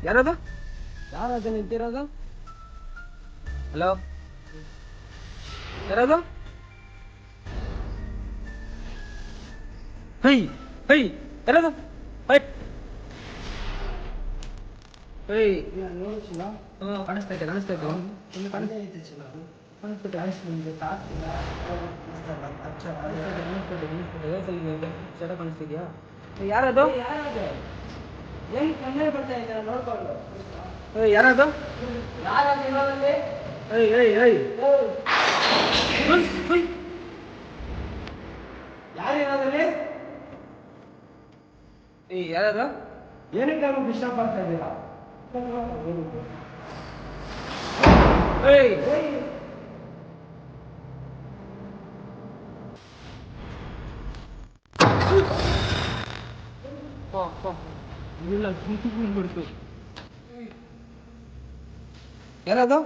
ಯಾರದು ಯಾರದು ನಿಂತಿರೋದು? ಹಲೋ, ಯಾರದು? ಹೈ ಹೈ ಯಾರದು? ಹೈ ಹೈ ಕಾಣಿಸ್ತೈತೆ ಕಾಣಿಸ್ತೈತೆ ಕಾಣಿಸ್ತಿದ್ಯಾ? ಯಾರದು? ಏನು ಕಣ್ಣೇ ಬರ್ತಾ ಇದ್ದೀರಾ ನೋಡ್ಕೊಂಡು? ಯಾರದು? ಯಾರಿರೋದ್ರಲ್ಲಿ? ಯಾರದು? ಏನಕ್ಕೆ ನಮಗೆ ಡಿಸ್ಟರ್ಬ್ ಆಗ್ತಾ ಇದ್ದೀರಾ? ಇಲ್ಲ ಬಿಡ್ತು. ಯಾರದು?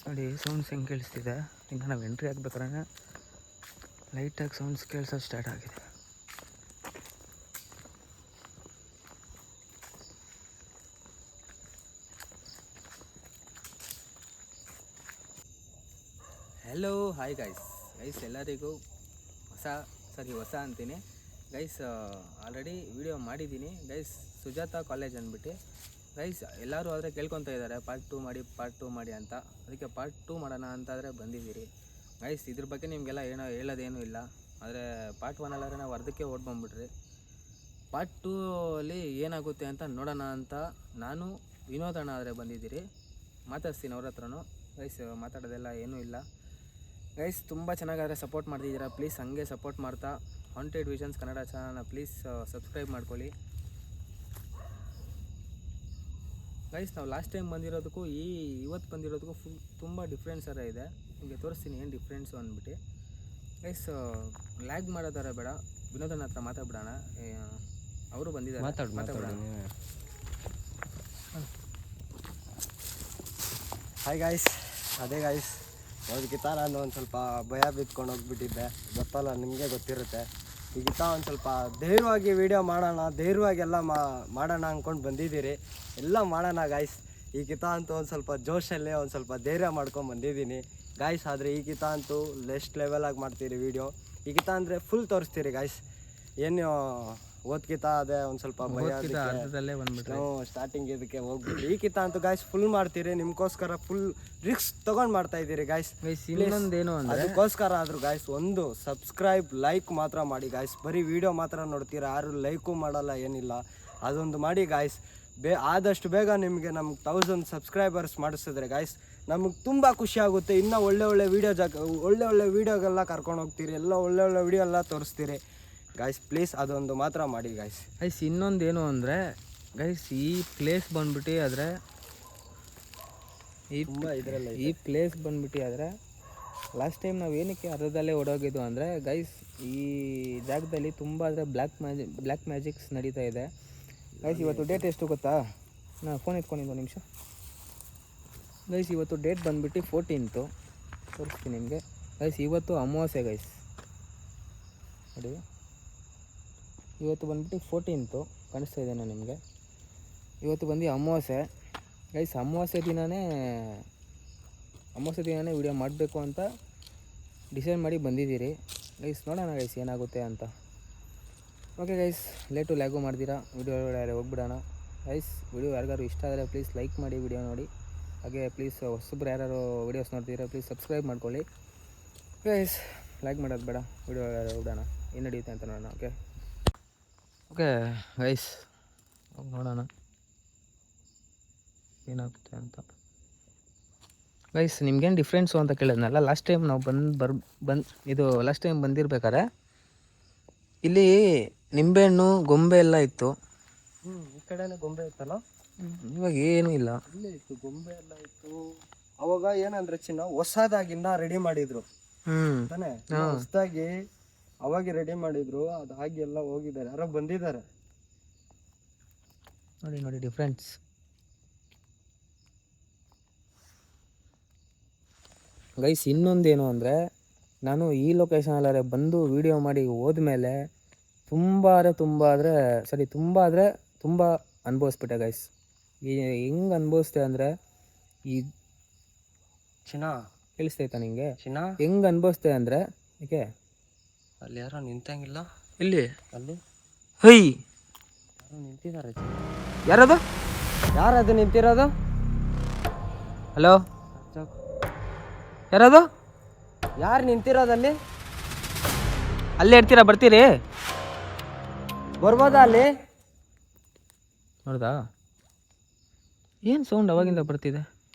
ನೋಡಿ ಸೌಂಡ್ಸ್ ಹೆಂಗೆ ಕೇಳಿಸ್ತಿದೆ. ಇನ್ನು ನಾವು ಎಂಟ್ರಿ ಆಗ್ಬೇಕಾದ್ರೆ ಲೈಟಾಗಿ ಸೌಂಡ್ಸ್ ಕೇಳಿಸೋದು ಸ್ಟಾರ್ಟ್ ಆಗಿದೆ. ಹಲೋ, ಹಾಯ್ ಗೈಸ್ ಎಲ್ಲರಿಗೂ ಹೊಸ ಅಂತೀನಿ ಗೈಸ್. ಆಲ್ರೆಡಿ ವಿಡಿಯೋ ಮಾಡಿದ್ದೀನಿ ಗೈಸ್, ಸುಜಾತಾ ಕಾಲೇಜ್ ಅಂದ್ಬಿಟ್ಟು ಗೈಸ್. ಎಲ್ಲರೂ ಆದರೆ ಕೇಳ್ಕೊತಾ ಇದ್ದಾರೆ ಪಾರ್ಟ್ 2 ಮಾಡಿ ಅಂತ. ಅದಕ್ಕೆ ಪಾರ್ಟ್ 2 ಮಾಡೋಣ ಅಂತಾದರೆ ಬಂದಿದ್ದೀರಿ ಗೈಸ್. ಇದ್ರ ಬಗ್ಗೆ ನಿಮಗೆಲ್ಲ ಹೇಳೋದೇನೂ ಇಲ್ಲ. ಆದರೆ ಪಾರ್ಟ್ 1 ಅಲ್ಲಾದ್ರೆ ನಾವು ಅರ್ಧಕ್ಕೆ ಓಡ್ಬಂದ್ಬಿಟ್ರಿ. ಪಾರ್ಟ್ 2 ಅಲ್ಲಿ ಏನಾಗುತ್ತೆ ಅಂತ ನೋಡೋಣ ಅಂತ ನಾನು ವಿನೋದಣ್ಣ ಆದರೆ ಬಂದಿದ್ದೀರಿ. ಮಾತಾಡ್ತೀನಿ ಅವ್ರ ಹತ್ರನೂ ಗೈಸ್. ಮಾತಾಡೋದೆಲ್ಲ ಏನೂ ಇಲ್ಲ ಗೈಸ್. ತುಂಬ ಚೆನ್ನಾಗಾದರೆ ಸಪೋರ್ಟ್ ಮಾಡ್ತಿದ್ದೀರಾ. ಪ್ಲೀಸ್ ಹಂಗೆ ಸಪೋರ್ಟ್ ಮಾಡ್ತಾ ಹಾಂಟೆಡ್ ವಿಷನ್ಸ್ ಕನ್ನಡ ಚಾನಲ್ನ ಪ್ಲೀಸ್ ಸಬ್ಸ್ಕ್ರೈಬ್ ಮಾಡ್ಕೊಳ್ಳಿ ಗೈಸ್. ನಾವು ಲಾಸ್ಟ್ ಟೈಮ್ ಬಂದಿರೋದಕ್ಕೂ ಇವತ್ತು ಬಂದಿರೋದಕ್ಕೂ ತುಂಬ ಡಿಫ್ರೆನ್ಸ್ ಇದೆ. ನಿಮಗೆ ತೋರಿಸ್ತೀನಿ ಏನು ಡಿಫ್ರೆನ್ಸು ಅಂದ್ಬಿಟ್ಟು ಗೈಸ್. ಲ್ಯಾಗ್ ಮಾಡೋ ಥರ ಬೇಡ, ವಿನೋದನ ಹತ್ರ ಮಾತಾಡ್ಬಿಡೋಣ. ಅವರು ಬಂದಿದ್ದಾರೆ, ಮಾತಾಡೋಣ. ಹಾಯ್ ಗಾಯ್ಸ್, ಅದೇ ಗಾಯ್ಸ್ ಅವ್ರಿಗಿಂತ ನಾನು ಒಂದು ಸ್ವಲ್ಪ ಭಯ ಬಿತ್ಕೊಂಡು ಹೋಗ್ಬಿಟ್ಟಿದ್ದೆ. ಗೊತ್ತಲ್ಲ, ನಿಮಗೆ ಗೊತ್ತಿರುತ್ತೆ. ಈಗಿಂತ ಒಂದು ಸ್ವಲ್ಪ ಧೈರ್ಯವಾಗಿ ವೀಡಿಯೋ ಮಾಡೋಣ, ಧೈರ್ಯವಾಗಿ ಎಲ್ಲ ಮಾಡೋಣ ಅಂದ್ಕೊಂಡು ಬಂದಿದ್ದೀರಿ. ಎಲ್ಲ ಮಾಡೋಣ ಗಾಯ್ಸ್. ಈಗಿಂತ ಅಂತೂ ಒಂದು ಸ್ವಲ್ಪ ಜೋಶಲ್ಲೇ ಒಂದು ಸ್ವಲ್ಪ ಧೈರ್ಯ ಮಾಡ್ಕೊಂಡು ಬಂದಿದ್ದೀನಿ ಗಾಯ್ಸ್. ಆದರೆ ಈಗಿಂತ ಅಂತೂ ನೆಕ್ಸ್ಟ್ ಲೆವೆಲಾಗಿ ಮಾಡ್ತೀರಿ ವೀಡಿಯೋ. ಈಗಿಂತ ಅಂದರೆ ಫುಲ್ ತೋರಿಸ್ತೀರಿ ಗಾಯ್ಸ್. ಏನು ಓದ್ಕಿತ ಅದೇ ಒಂದು ಸ್ವಲ್ಪ ಭಯ ಅರ್ಧದಲ್ಲೇ ಬಂದ್ಬಿಟ್ಟು ಸ್ಟಾರ್ಟಿಂಗ್ ಇದಕ್ಕೆ ಹೋಗ್ಬಿಟ್ಟು ಈಗಿಂತ ಅಂತೂ ಗಾಯ್ಸ್ ಫುಲ್ ಮಾಡ್ತೀರಿ. ನಿಮ್ಗೋಸ್ಕರ ಫುಲ್ ರಿಸ್ಕ್ ತೊಗೊಂಡು ಮಾಡ್ತಾ ಇದ್ದೀರಿ ಗಾಯ್ಸ್. ಇನ್ನೊಂದೇನು ಅಂದರೆ ಅದಕ್ಕೋಸ್ಕರ ಆದರೂ ಗಾಯ್ಸ್ ಒಂದು ಸಬ್ಸ್ಕ್ರೈಬ್ ಲೈಕ್ ಮಾತ್ರ ಮಾಡಿ ಗಾಯ್ಸ್. ಬರೀ ವೀಡಿಯೋ ಮಾತ್ರ ನೋಡ್ತೀರಾ, ಯಾರು ಲೈಕು ಮಾಡಲ್ಲ, ಏನಿಲ್ಲ. ಅದೊಂದು ಮಾಡಿ ಗಾಯ್ಸ್. ಆದಷ್ಟು ಬೇಗ ನಿಮಗೆ ನಮ್ಗೆ 1000 ಸಬ್ಸ್ಕ್ರೈಬರ್ಸ್ ಮಾಡಿಸಿದ್ರೆ ಗಾಯ್ಸ್ ನಮಗೆ ತುಂಬ ಖುಷಿ ಆಗುತ್ತೆ. ಇನ್ನೂ ಒಳ್ಳೆ ವೀಡಿಯೋಗೆಲ್ಲ ಕರ್ಕೊಂಡು ಹೋಗ್ತೀರಿ, ಎಲ್ಲ ಒಳ್ಳೆ ವೀಡಿಯೋ ಎಲ್ಲ ತೋರಿಸ್ತೀರಿ ಗಾಯ್ಸ್. ಪ್ಲೀಸ್ ಅದೊಂದು ಮಾತ್ರ ಮಾಡಿ ಗಾಯ್ಸ್. ಇನ್ನೊಂದೇನು ಅಂದರೆ ಗೈಸ್, ಈ ಪ್ಲೇಸ್ ಬಂದ್ಬಿಟ್ಟು ಆದರೆ ಈ ಪ್ಲೇಸ್ ಬಂದ್ಬಿಟ್ಟು ಆದರೆ ಲಾಸ್ಟ್ ಟೈಮ್ ನಾವು ಏನಕ್ಕೆ ಅರ್ಧದಲ್ಲೇ ಓಡೋಗಿದ್ದು ಅಂದರೆ ಗೈಸ್, ಈ ಜಾಗದಲ್ಲಿ ತುಂಬ ಆದರೆ ಬ್ಲ್ಯಾಕ್ ಮ್ಯಾಜಿಕ್ಸ್ ನಡೀತಾ ಇದೆ ಗೈಸ್. ಇವತ್ತು ಡೇಟ್ ಎಷ್ಟು ಗೊತ್ತಾ? ನಾನು ಫೋನ್ ಎತ್ಕೊಂಡಿದ್ದು ನಿಮಿಷ ಗೈಸ್. ಇವತ್ತು ಡೇಟ್ ಬಂದ್ಬಿಟ್ಟು 14th ತೋರಿಸ್ತೀನಿ ನಿಮಗೆ ಗೈಸ್. ಇವತ್ತು ಅಮಾವಾಸ್ಯೆ ಗೈಸ್, ನೋಡಿ ಇವತ್ತು ಬಂದ್ಬಿಟ್ಟು 14th ಕಾಣಿಸ್ತಾ ಇದೆಯಾ ನಿಮಗೆ? ಇವತ್ತು ಬಂದು ಅಮಾವಾಸ್ಯೆ ಗೈಸ್. ಅಮಾವಾಸ್ಯೆ ದಿನವೇ ವಿಡಿಯೋ ಮಾಡಬೇಕು ಅಂತ ಡಿಸೈಡ್ ಮಾಡಿ ಬಂದಿದ್ದೀರಿ ಗೈಸ್. ನೋಡೋಣ ಗೈಸ್ ಏನಾಗುತ್ತೆ ಅಂತ. ಓಕೆ ಗೈಸ್, ಲ್ಯಾಗು ಮಾಡ್ತೀರಾ, ವಿಡಿಯೋ ಒಳಗಡೆ ಹೋಗ್ಬಿಡೋಣ ಗೈಸ್. ವಿಡಿಯೋ ಯಾರಿಗಾರು ಇಷ್ಟ ಆದರೆ ಪ್ಲೀಸ್ ಲೈಕ್ ಮಾಡಿ, ವಿಡಿಯೋ ನೋಡಿ. ಹಾಗೆ ಪ್ಲೀಸ್ ಹೊಸಬ್ರು ಯಾರು ವೀಡಿಯೋಸ್ ನೋಡ್ತೀರಾ ಪ್ಲೀಸ್ ಸಬ್ಸ್ಕ್ರೈಬ್ ಮಾಡ್ಕೊಳ್ಳಿ ಗೈಸ್. ಲೈಕ್ ಮಾಡೋದು ಬೇಡ, ವಿಡಿಯೋ ಒಳಗಡೆ ಹೋಗ್ಬಿಡೋಣ, ಏನು ನಡೆಯುತ್ತೆ ಅಂತ ನೋಡೋಣ. ಓಕೆ ಗೈಸ್, ನೋಡೋಣ ಏನಾಗುತ್ತೆ ಅಂತ ಗೈಸ್ ನಿಮ್ಗೇನು ಡಿಫ್ರೆನ್ಸು ಅಂತ ಕೇಳಿದ್ನಲ್ಲ, ಲಾಸ್ಟ್ ಟೈಮ್ ನಾವು ಇದು ಲಾಸ್ಟ್ ಟೈಮ್ ಬಂದಿರ್ಬೇಕಾರೆ ಇಲ್ಲಿ ನಿಂಬೆಹಣ್ಣು ಗೊಂಬೆ ಎಲ್ಲ ಇತ್ತು. ಈ ಕಡೆನೇ ಗೊಂಬೆ ಇತ್ತಲ್ಲ, ಇವಾಗ ಏನೂ ಇಲ್ಲ. ಇಲ್ಲೇ ಇತ್ತು ಗೊಂಬೆ ಎಲ್ಲ ಇತ್ತು. ಅವಾಗ ಏನಂದ್ರೆ ಚಿನ್ನ ಹೊಸದಾಗಿಂದ ರೆಡಿ ಮಾಡಿದ್ರು ತಾನೇ, ಹೊಸದಾಗಿ ಅವಾಗ ರೆಡಿ ಮಾಡಿದ್ರು. ಅದಾಗಿ ಎಲ್ಲ ಹೋಗಿದ್ದಾರೆ, ಯಾರೋ ಬಂದಿದ್ದಾರೆ ನೋಡಿ ನೋಡಿ ಡಿಫ್ರೆನ್ಸ್. ಗೈಸ್ ಇನ್ನೊಂದೇನು ಅಂದರೆ, ನಾನು ಈ ಲೊಕೇಶನಲ್ಲೇ ಬಂದು ವೀಡಿಯೋ ಮಾಡಿ ಹೋದ್ಮೇಲೆ ತುಂಬ ಅನುಭವಿಸ್ಬಿಟ್ಟೆ ಗೈಸ್. ಹೆಂಗೆ ಅನುಭವಿಸ್ದೆ ಅಂದರೆ, ಈ ಚಿನ್ನ ಕೇಳಿಸ್ತೈತಾ ನಿಂಗೆ? ಚಿನ್ನ ಹೆಂಗೆ ಅನುಭವಿಸ್ದೆ ಅಂದರೆ, ಏಕೆ ಅಲ್ಲಿ ಯಾರೋ ನಿಂತಂಗಿಲ್ಲ, ಇಲ್ಲಿ ಅಲ್ಲಿ ಹೈ ಯಾರೋ ನಿಂತಿದ್ದಾರೆ. ಯಾರದು ನಿಂತಿರೋದು? ಹಲೋ, ಯಾರು ನಿಂತಿರೋದಲ್ಲಿ? ಅಲ್ಲೇ ಇರ್ತೀರಾ, ಬರ್ತೀರಿ? ಬರ್ಬೋದಾ ಅಲ್ಲಿ? ನೋಡ್ದಾ ಏನು ಸೌಂಡ್ ಅವಾಗಿಂದ ಬರ್ತಿದೆ?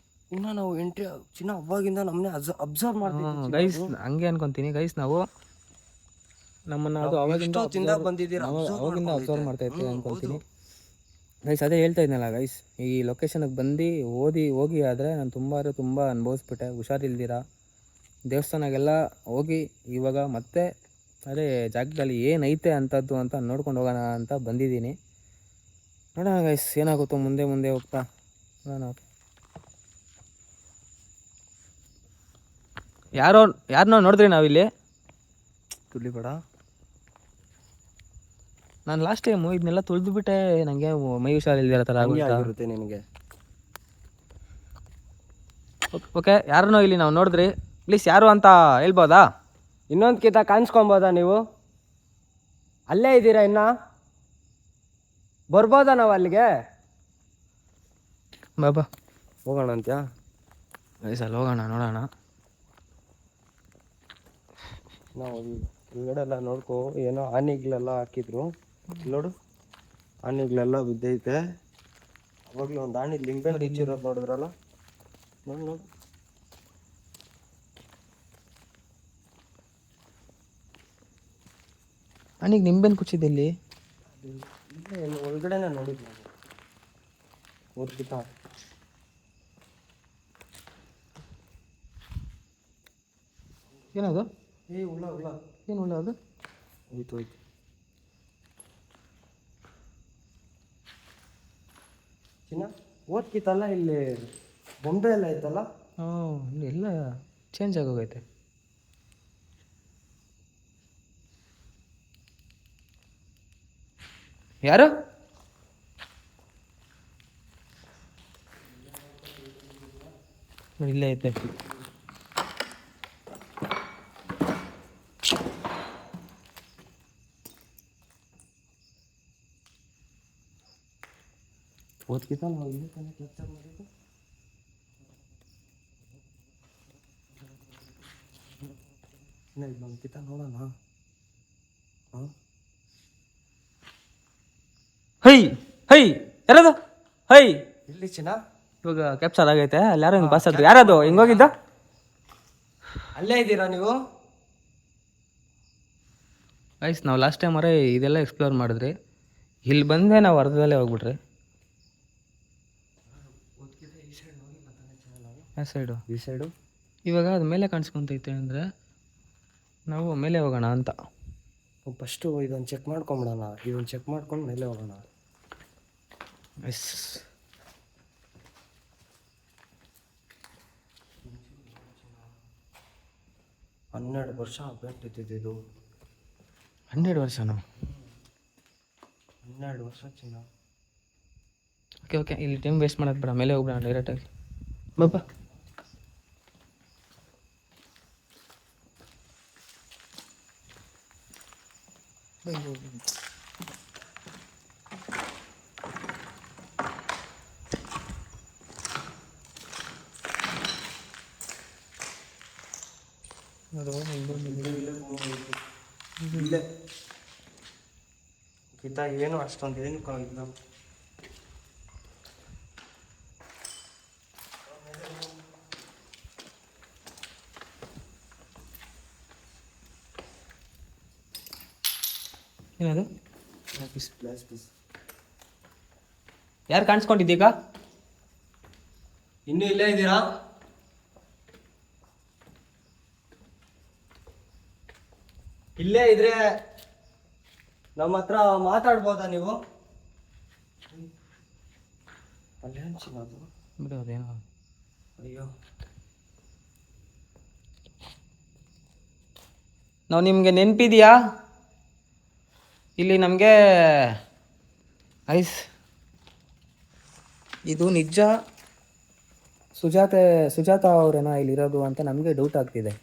ಇನ್ನು ನಾವು ಎಂಟ್ರಿ ಚಿನ್ನ ಅವಾಗಿಂದ ನಮ್ಮನ್ನೇ ಅಬ್ಸರ್ವ್ ಮಾಡ್ತೀವಿ ಗೈಸ್. ಹಂಗೆ ಅನ್ಕೊಂತೀನಿ ಗೈಸ್, ನಮ್ಮನ್ನು ಅದು ಅವಾಗಿಂದ ಅಬ್ಸರ್ವ್ ಮಾಡ್ತಾ ಇರ್ತೀವಿ ಅನ್ಕೊಂತೀನಿ ಗೈಸ್. ಅದೇ ಹೇಳ್ತಾ ಇದ್ನಲ್ಲ ಗೈಸ್, ಈ ಲೊಕೇಶನ್ಗೆ ಬಂದು ಹೋಗಿ ಆದರೆ ನಾನು ತುಂಬ ಅನುಭವಿಸ್ಬಿಟ್ಟೆ. ಹುಷಾರಿಲ್ದಿರ ದೇವಸ್ಥಾನಕ್ಕೆಲ್ಲ ಹೋಗಿ ಇವಾಗ ಮತ್ತೆ ಅದೇ ಜಾಗದಲ್ಲಿ ಏನೈತೆ ಅಂಥದ್ದು ಅಂತ ನೋಡ್ಕೊಂಡು ಹೋಗೋಣ ಅಂತ ಬಂದಿದ್ದೀನಿ. ನೋಡೋಣ ಗೈಸ್ ಏನಾಗುತ್ತೋ ಮುಂದೆ ಹೋಗ್ತಾ ನೋಡೋಣ. ಯಾರನ್ನೋ ನೋಡಿದ್ರಿ ನಾವಿಲ್ಲಿ? ತುಳಿ ಬೇಡ, ನಾನು ಲಾಸ್ಟ್ ಟೈಮು ಇದನ್ನೆಲ್ಲ ತುಳಿದ್ಬಿಟ್ಟೆ. ನನಗೆ ಮೈ ಹುಷಾರಿಲ್ದಿರೋ ಥರ ಆಗುತ್ತೆ ನಿನಗೆ. ಓಕೆ, ಯಾರನ್ನೋ ಇಲ್ಲಿ ನಾವು ನೋಡಿದ್ರಿ, ಪ್ಲೀಸ್ ಯಾರು ಅಂತ ಹೇಳ್ಬೋದಾ? ಇನ್ನೊಂದು ಕಿತ ಕಾಣಿಸ್ಕೊಬೋದಾ ನೀವು? ಅಲ್ಲೇ ಇದ್ದೀರಾ? ಇನ್ನ ಬರ್ಬೋದಾ ನಾವು ಅಲ್ಲಿಗೆ? ಬಾಬಾ ಹೋಗೋಣ ಅಂತ್ಯಾ? ಅಲ್ಲಿ ಹೋಗೋಣ, ನೋಡೋಣ. ನಾವು ಹೊರಗಡೆ ಎಲ್ಲ ನೋಡ್ಕೊ, ಏನೋ ಆನೆಗಳೆಲ್ಲ ಹಾಕಿದ್ರು ನೋಡು, ಆನೆಗಳೆಲ್ಲ ಬಿದ್ದೈತೆ. ಅವಾಗಲೂ ಒಂದು ಆನೆ ಲಿಂಬೆ ಇಚ್ಚಿರೋದು ನೋಡಿದ್ರಲ್ಲ, ನೋಡು. ಆನೆಗೆ ನಿಂಬೆನ್ ಕುಚ್ಚಿದೆ ಇಲ್ಲಿ? ಇಲ್ಲೇ ಒಳಗಡೆನೆ ನೋಡಿದ್ವಿ ನಾವು. ಓದ್ಕಿತ ಏನದು? ಹುಳ ಏನು ಹುಳ ಅದು? ಹೋಯ್ತು. ಚಿನ್ನ ಓದ್ಕಿತ್ತಲ್ಲ, ಇಲ್ಲಿ ಬೊಂಬೆ ಎಲ್ಲ ಐತಲ್ಲ. ಎಲ್ಲ ಚೇಂಜ್ ಆಗೋಗೈತೆ. ಯಾರು? ಇಲ್ಲೇ ಐತೆ. ಓದ್ಕಿತ ನಾವು ಇಲ್ಲಿ ತಾನೇ ಕ್ಯಾಪ್ಚರ್ ಮಾಡಿದ್ದು. ಇಲ್ಲೊಂದ್ಕಿತ ನೋಡೋಣ. ಹೈ ಯಾರದು? ಹೈ ಇಲ್ಲಿ ಚಿನ್ನ ಇವಾಗ ಕ್ಯಾಪ್ಚರ್ ಆಗೈತೆ. ಅಲ್ಲಿ ಯಾರೋ ಹಿಂಗೆ ಬಸ್ ಆದ್ರು. ಯಾರದು ಹಿಂಗೋಗಿದ್ದ? ಅಲ್ಲೇ ಇದ್ದೀರಾ ನೀವು? ಗೈಸ್ ನಾವು ಲಾಸ್ಟ್ ಟೈಮ್ ಇದೆಲ್ಲ ಎಕ್ಸ್ಪ್ಲೋರ್ ಮಾಡಿದ್ರಿ, ಇಲ್ಲಿ ಬಂದೆ ನಾವು ಅರ್ಧದಲ್ಲೇ ಹೋಗ್ಬಿಟ್ರಿ. ಈ ಸೈಡು ಇವಾಗ ಅದು ಮೇಲೆ ಕಾಣಿಸ್ಕೊಂತೈತೆ ಅಂದರೆ ನಾವು ಮೇಲೆ ಹೋಗೋಣ ಅಂತ. ಫಸ್ಟು ಇದೊಂದು ಚೆಕ್ ಮಾಡ್ಕೊಂಬಿಡೋಣ. ಇದೊಂದು ಚೆಕ್ ಮಾಡ್ಕೊಂಡು ಮೇಲೆ ಹೋಗೋಣ. ಎಸ್ 12 ವರ್ಷ ಬೆಟ್ಟಿದ್ದು. 12 ವರ್ಷನಾ? 12 ವರ್ಷ ಚಿನ್ನ. ಓಕೆ ಇಲ್ಲಿ ಟೈಮ್ ವೇಸ್ಟ್ ಮಾಡೋದು ಬೇಡ, ಮೇಲೆ ಹೋಗ್ಬಿಡೋಣ ಡೈರೆಕ್ಟಾಗಿ. ಬಾಬಾ ಇಲ್ಲೇ ಗೀತಾ ಏನು ಅಷ್ಟೊಂದು ಏನು ಇಲ್ಲ. ಏನದು? Blouse piece. ಯಾರು ಕಾಣಿಸ್ಕೊಂಡಿದ್ದೀಗ? ಇನ್ನೂ ಇಲ್ಲೇ ಇದ್ದೀರಾ? ಇಲ್ಲೇ ಇದ್ರೆ ನಮ್ಮ ಹತ್ರ ಮಾತಾಡ್ಬೋದಾ ನೀವು? ಅಲ್ಲೇ ಹಂಚಿನದು ಬಿಡೋದೇನೋ. ಅಯ್ಯೋ, ನಾವು ನಿಮಗೆ ನೆನಪಿದೆಯಾ? ಇಲ್ಲಿ ನಮಗೆ ಐಸ್ ಇದು ನಿಜ ಸುಜಾತ ಅವರೇನಾ ಇಲ್ಲಿರೋದು ಅಂತ ನಮಗೆ ಡೌಟ್ ಆಗ್ತಿದೆ.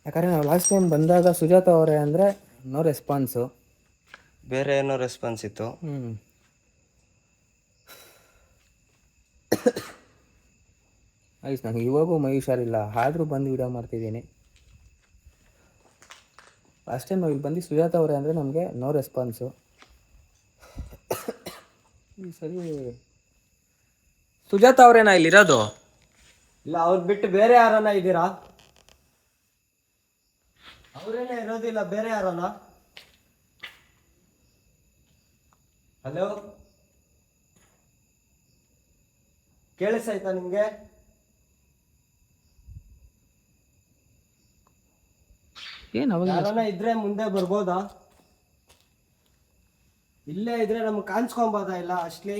ಯಾಕಂದರೆ ನಾವು ಲಾಸ್ಟ್ ಟೈಮ್ ಬಂದಾಗ ಸುಜಾತ ಅವರೇ ಅಂದರೆ ನೋ ರೆಸ್ಪಾನ್ಸು. ಬೇರೆ ಏನೋ ರೆಸ್ಪಾನ್ಸ್ ಇತ್ತು. ಐಸ್ ನನಗೆ ಇವಾಗೂ ಮೈ ಹುಷಾರಿಲ್ಲ, ಆದರೂ ಬಂದು ವಿಡಿಯೋ ಮಾಡ್ತಿದ್ದೀನಿ. ಲಾಸ್ಟ್ ಟೈಮ್ ನಾವು ಇಲ್ಲಿ ಬಂದು ಸುಜಾತ ಅವರೇ ಅಂದರೆ ನಮಗೆ ನೋ ರೆಸ್ಪಾನ್ಸು. ಈ ಸರಿ ಸುಜಾತ ಅವರೇನಾ ಇಲ್ಲಿರೋದು? ಇಲ್ಲ, ಅವ್ರು ಬಿಟ್ಟು ಬೇರೆ ಯಾರನ್ನ ಇದ್ದೀರಾ? ಅವರೇನೇ ಇರೋದಿಲ್ಲ, ಬೇರೆ ಯಾರನ್ನ? ಹಲೋ, ಕೇಳಿಸಾಯ್ತಾ ನಿಮ್ಗೆ? ಏನು ಅವಾಗ ಯಾರನ್ನ ಇದ್ರೆ ಮುಂದೆ ಬರ್ಬೋದಾ? ಇಲ್ಲೇ ಇದ್ರೆ ನಮ್ಗೆ ಕಾಣಿಸ್ಕೊಂಬೋದಾ? ಇಲ್ಲ ಅಷ್ಟಲಿ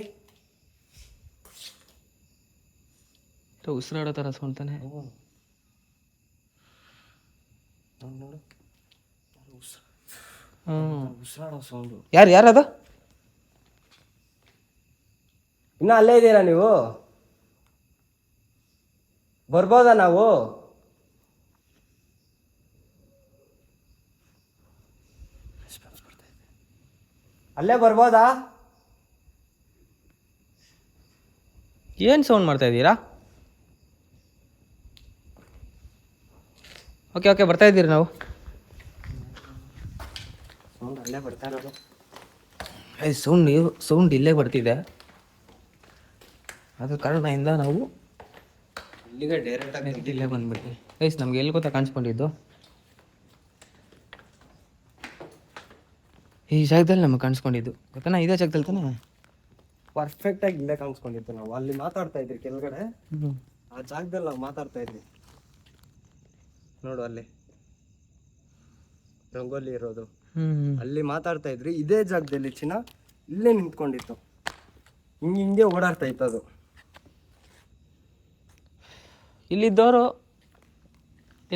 ಉಸಿರಾಡೋ ಥರ ಸೊಂತಾನೆ. ನೋಡು, ಉಸಿರಾಡೋ ಸೌಂಡು. ಯಾರದ? ಇನ್ನ ಅಲ್ಲೇ ಇದ್ದೀರಾ ನೀವು? ಬರ್ಬೋದಾ ನಾವು? ಅಲ್ಲೇ ಬರ್ಬೋದಾ? ಏನು ಸೌಂಡ್ ಮಾಡ್ತಾ ಇದ್ದೀರಾ? ಓಕೆ ಬರ್ತಾ ಇದ್ದೀರಿ ನಾವು. ಸೌಂಡ್ ಅಲ್ಲೇ ಬರ್ತಾ ಇರೋದು. ಸೌಂಡ್ ಇಲ್ಲೇ ಬರ್ತಿದೆ. ಅದ ಕಾರಣದಿಂದ ನಾವು ಇಲ್ಲಿಗೆ ಡೈರೆಕ್ಟಾಗಿ ಇಲ್ಲೇ ಬಂದ್ಬಿಟ್ವಿ. ಗೈಸ್ ನಮ್ಗೆ ಎಲ್ಲಿ ಗೊತ್ತಾ ಕಾಣಿಸ್ಕೊಂಡಿದ್ದು? ಈ ಜಾಗದಲ್ಲಿ ನಮಗೆ ಕಾಣಿಸ್ಕೊಂಡಿದ್ದು ಗೊತ್ತಾನ? ಇದೇ ಜಾಗದಲ್ಲಿ ತಾನೆ ಪರ್ಫೆಕ್ಟಾಗಿ ಇಲ್ಲೇ ಕಾಣಿಸ್ಕೊಂಡಿದ್ದು. ನಾವು ಅಲ್ಲಿ ಮಾತಾಡ್ತಾ ಇದ್ರಿ ಕೆಳಗಡೆ, ಆ ಜಾಗದಲ್ಲಿ ನಾವು ಮಾತಾಡ್ತಾ ಇದ್ವಿ ನೋಡು, ಅಲ್ಲಿ ರಂಗೋಲಿ ಇರೋದು, ಅಲ್ಲಿ ಮಾತಾಡ್ತಾ ಇದ್ರಿ. ಇದೇ ಜಾಗದಲ್ಲಿ ಚಿನ್ನ ಇಲ್ಲೇ ನಿಂತ್ಕೊಂಡಿತ್ತು, ಹಿಂಗೆ ಓಡಾಡ್ತಾ ಇತ್ತು ಅದು. ಇಲ್ಲಿದ್ದವರು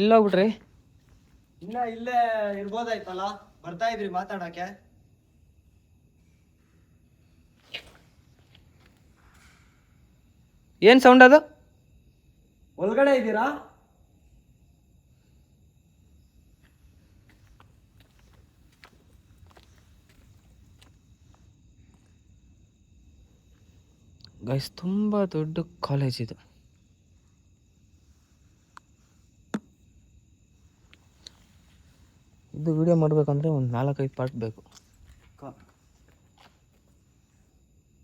ಎಲ್ಲೋಗ್ಬಿಟ್ರಿ? ಇನ್ನ ಇಲ್ಲೇ ಇರ್ಬೋದಾಯ್ತಲ್ಲ, ಬರ್ತಾ ಇದ್ರಿ ಮಾತಾಡಕ್ಕೆ. ಏನು ಸೌಂಡ್ ಅದು? ಒಳಗಡೆ ಇದ್ದೀರಾ? ಗೈಸ್ ತುಂಬ ದೊಡ್ಡ ಕಾಲೇಜ್ ಇದು. ಇದು ವಿಡಿಯೋ ಮಾಡಬೇಕಂದ್ರೆ ಒಂದು 4-5 ಪಾರ್ಟ್ ಬೇಕು.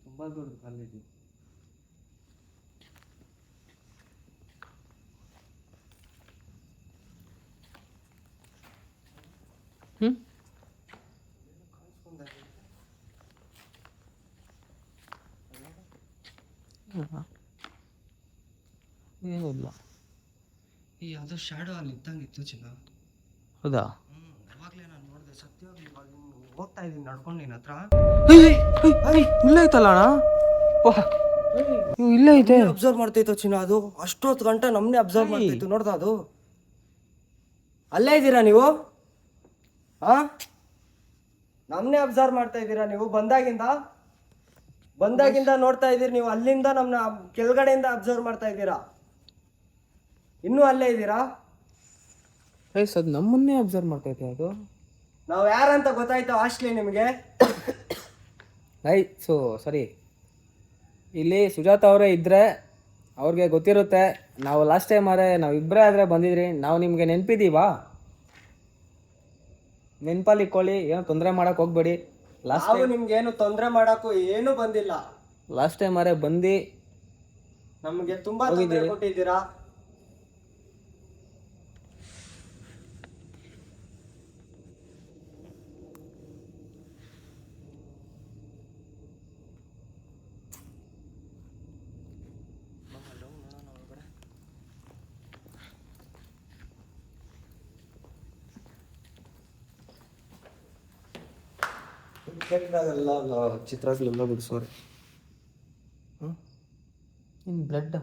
ತುಂಬ ದೊಡ್ಡ ಕಾಲೇಜು. ಏನಿಲ್ಲ, ಈ ಯಾವುದೋ ಶಾಡೋ ಅಲ್ಲಿ ಇದ್ದಂಗಿತ್ತು ಚಿನ್ನ. ಹೌದಾ? ಅವಾಗಲೇ ನಾನು ನೋಡಿದೆ, ಸತ್ಯವಾಗಿ ಇವಾಗ ಹೋಗ್ತಾ ಇದ್ದೀನಿ ನಡ್ಕೊಂಡು ನಿನ್ನ ಹತ್ರ. ಇಲ್ಲೇ ಐತಲ್ಲ ಅಣ್ಣ, ಇಲ್ಲೇ ಐತೆ. ಅಬ್ಸರ್ವ್ ಮಾಡ್ತೈತೋ ಚಿನ್ನ, ಅದು ಅಷ್ಟೊತ್ತು ಗಂಟೆ ನಮ್ಮನ್ನೇ ಅಬ್ಸರ್ವ್ ಮಾಡ್ತೈತು. ನೋಡ್ದ ಅದು? ಅಲ್ಲೇ ಇದ್ದೀರಾ ನೀವು? ನಮ್ಮನ್ನೇ ಅಬ್ಸರ್ವ್ ಮಾಡ್ತಾ ಇದ್ದೀರಾ ನೀವು? ಬಂದಾಗಿಂದ ನೋಡ್ತಾ ಇದ್ದೀರಿ ನೀವು. ಅಲ್ಲಿಂದ ನಮ್ಮನ್ನ ಕೆಳಗಡೆಯಿಂದ ಅಬ್ಸರ್ವ್ ಮಾಡ್ತಾ ಇದ್ದೀರಾ. ಇನ್ನೂ ಅಲ್ಲೇ ಇದ್ದೀರಾ? ಅದು ನಮ್ಮನ್ನೇ ಅಬ್ಸರ್ವ್ ಮಾಡ್ತೈತೆ. ಅದು ನಾವು ಯಾರಂತ ಗೊತ್ತಾಯ್ತು ಆಶ್ಲಿ ನಿಮಗೆ? ಸರಿ, ಇಲ್ಲಿ ಸುಜಾತ ಅವರೇ ಇದ್ದರೆ ಅವ್ರಿಗೆ ಗೊತ್ತಿರುತ್ತೆ. ನಾವು ಲಾಸ್ಟ್ ಟೈಮ್ ನಾವು ಇಬ್ಬರೇ ಆದರೆ ಬಂದಿದ್ರಿ. ನಾವು ನಿಮಗೆ ನೆನಪಿದ್ದೀವಾ? ನೆನಪಲ್ಲಿ ಇಟ್ಕೊಳ್ಳಿ, ಏನೋ ತೊಂದರೆ ಮಾಡೋಕೆ ಹೋಗ್ಬೇಡಿ. ನಾವು ನಿಮ್ಗೆ ಏನು ತೊಂದರೆ ಮಾಡೋಕ್ಕೂ ಏನೂ ಬಂದಿಲ್ಲ. ಲಾಸ್ಟ್ ಟೈಮ್ ಬಂದು ನಮಗೆ ತುಂಬಾ ತೊಂದರೆ ಕೊಟ್ಟಿದ್ದೀರಾ. ಕ್ರಿಕೆಟ್ನಾಗೆಲ್ಲ ಚಿತ್ರಗಳೆಲ್ಲ ಬಿಡಿಸೋರೆ. ಇನ್ನು ಬ್ಲಡ್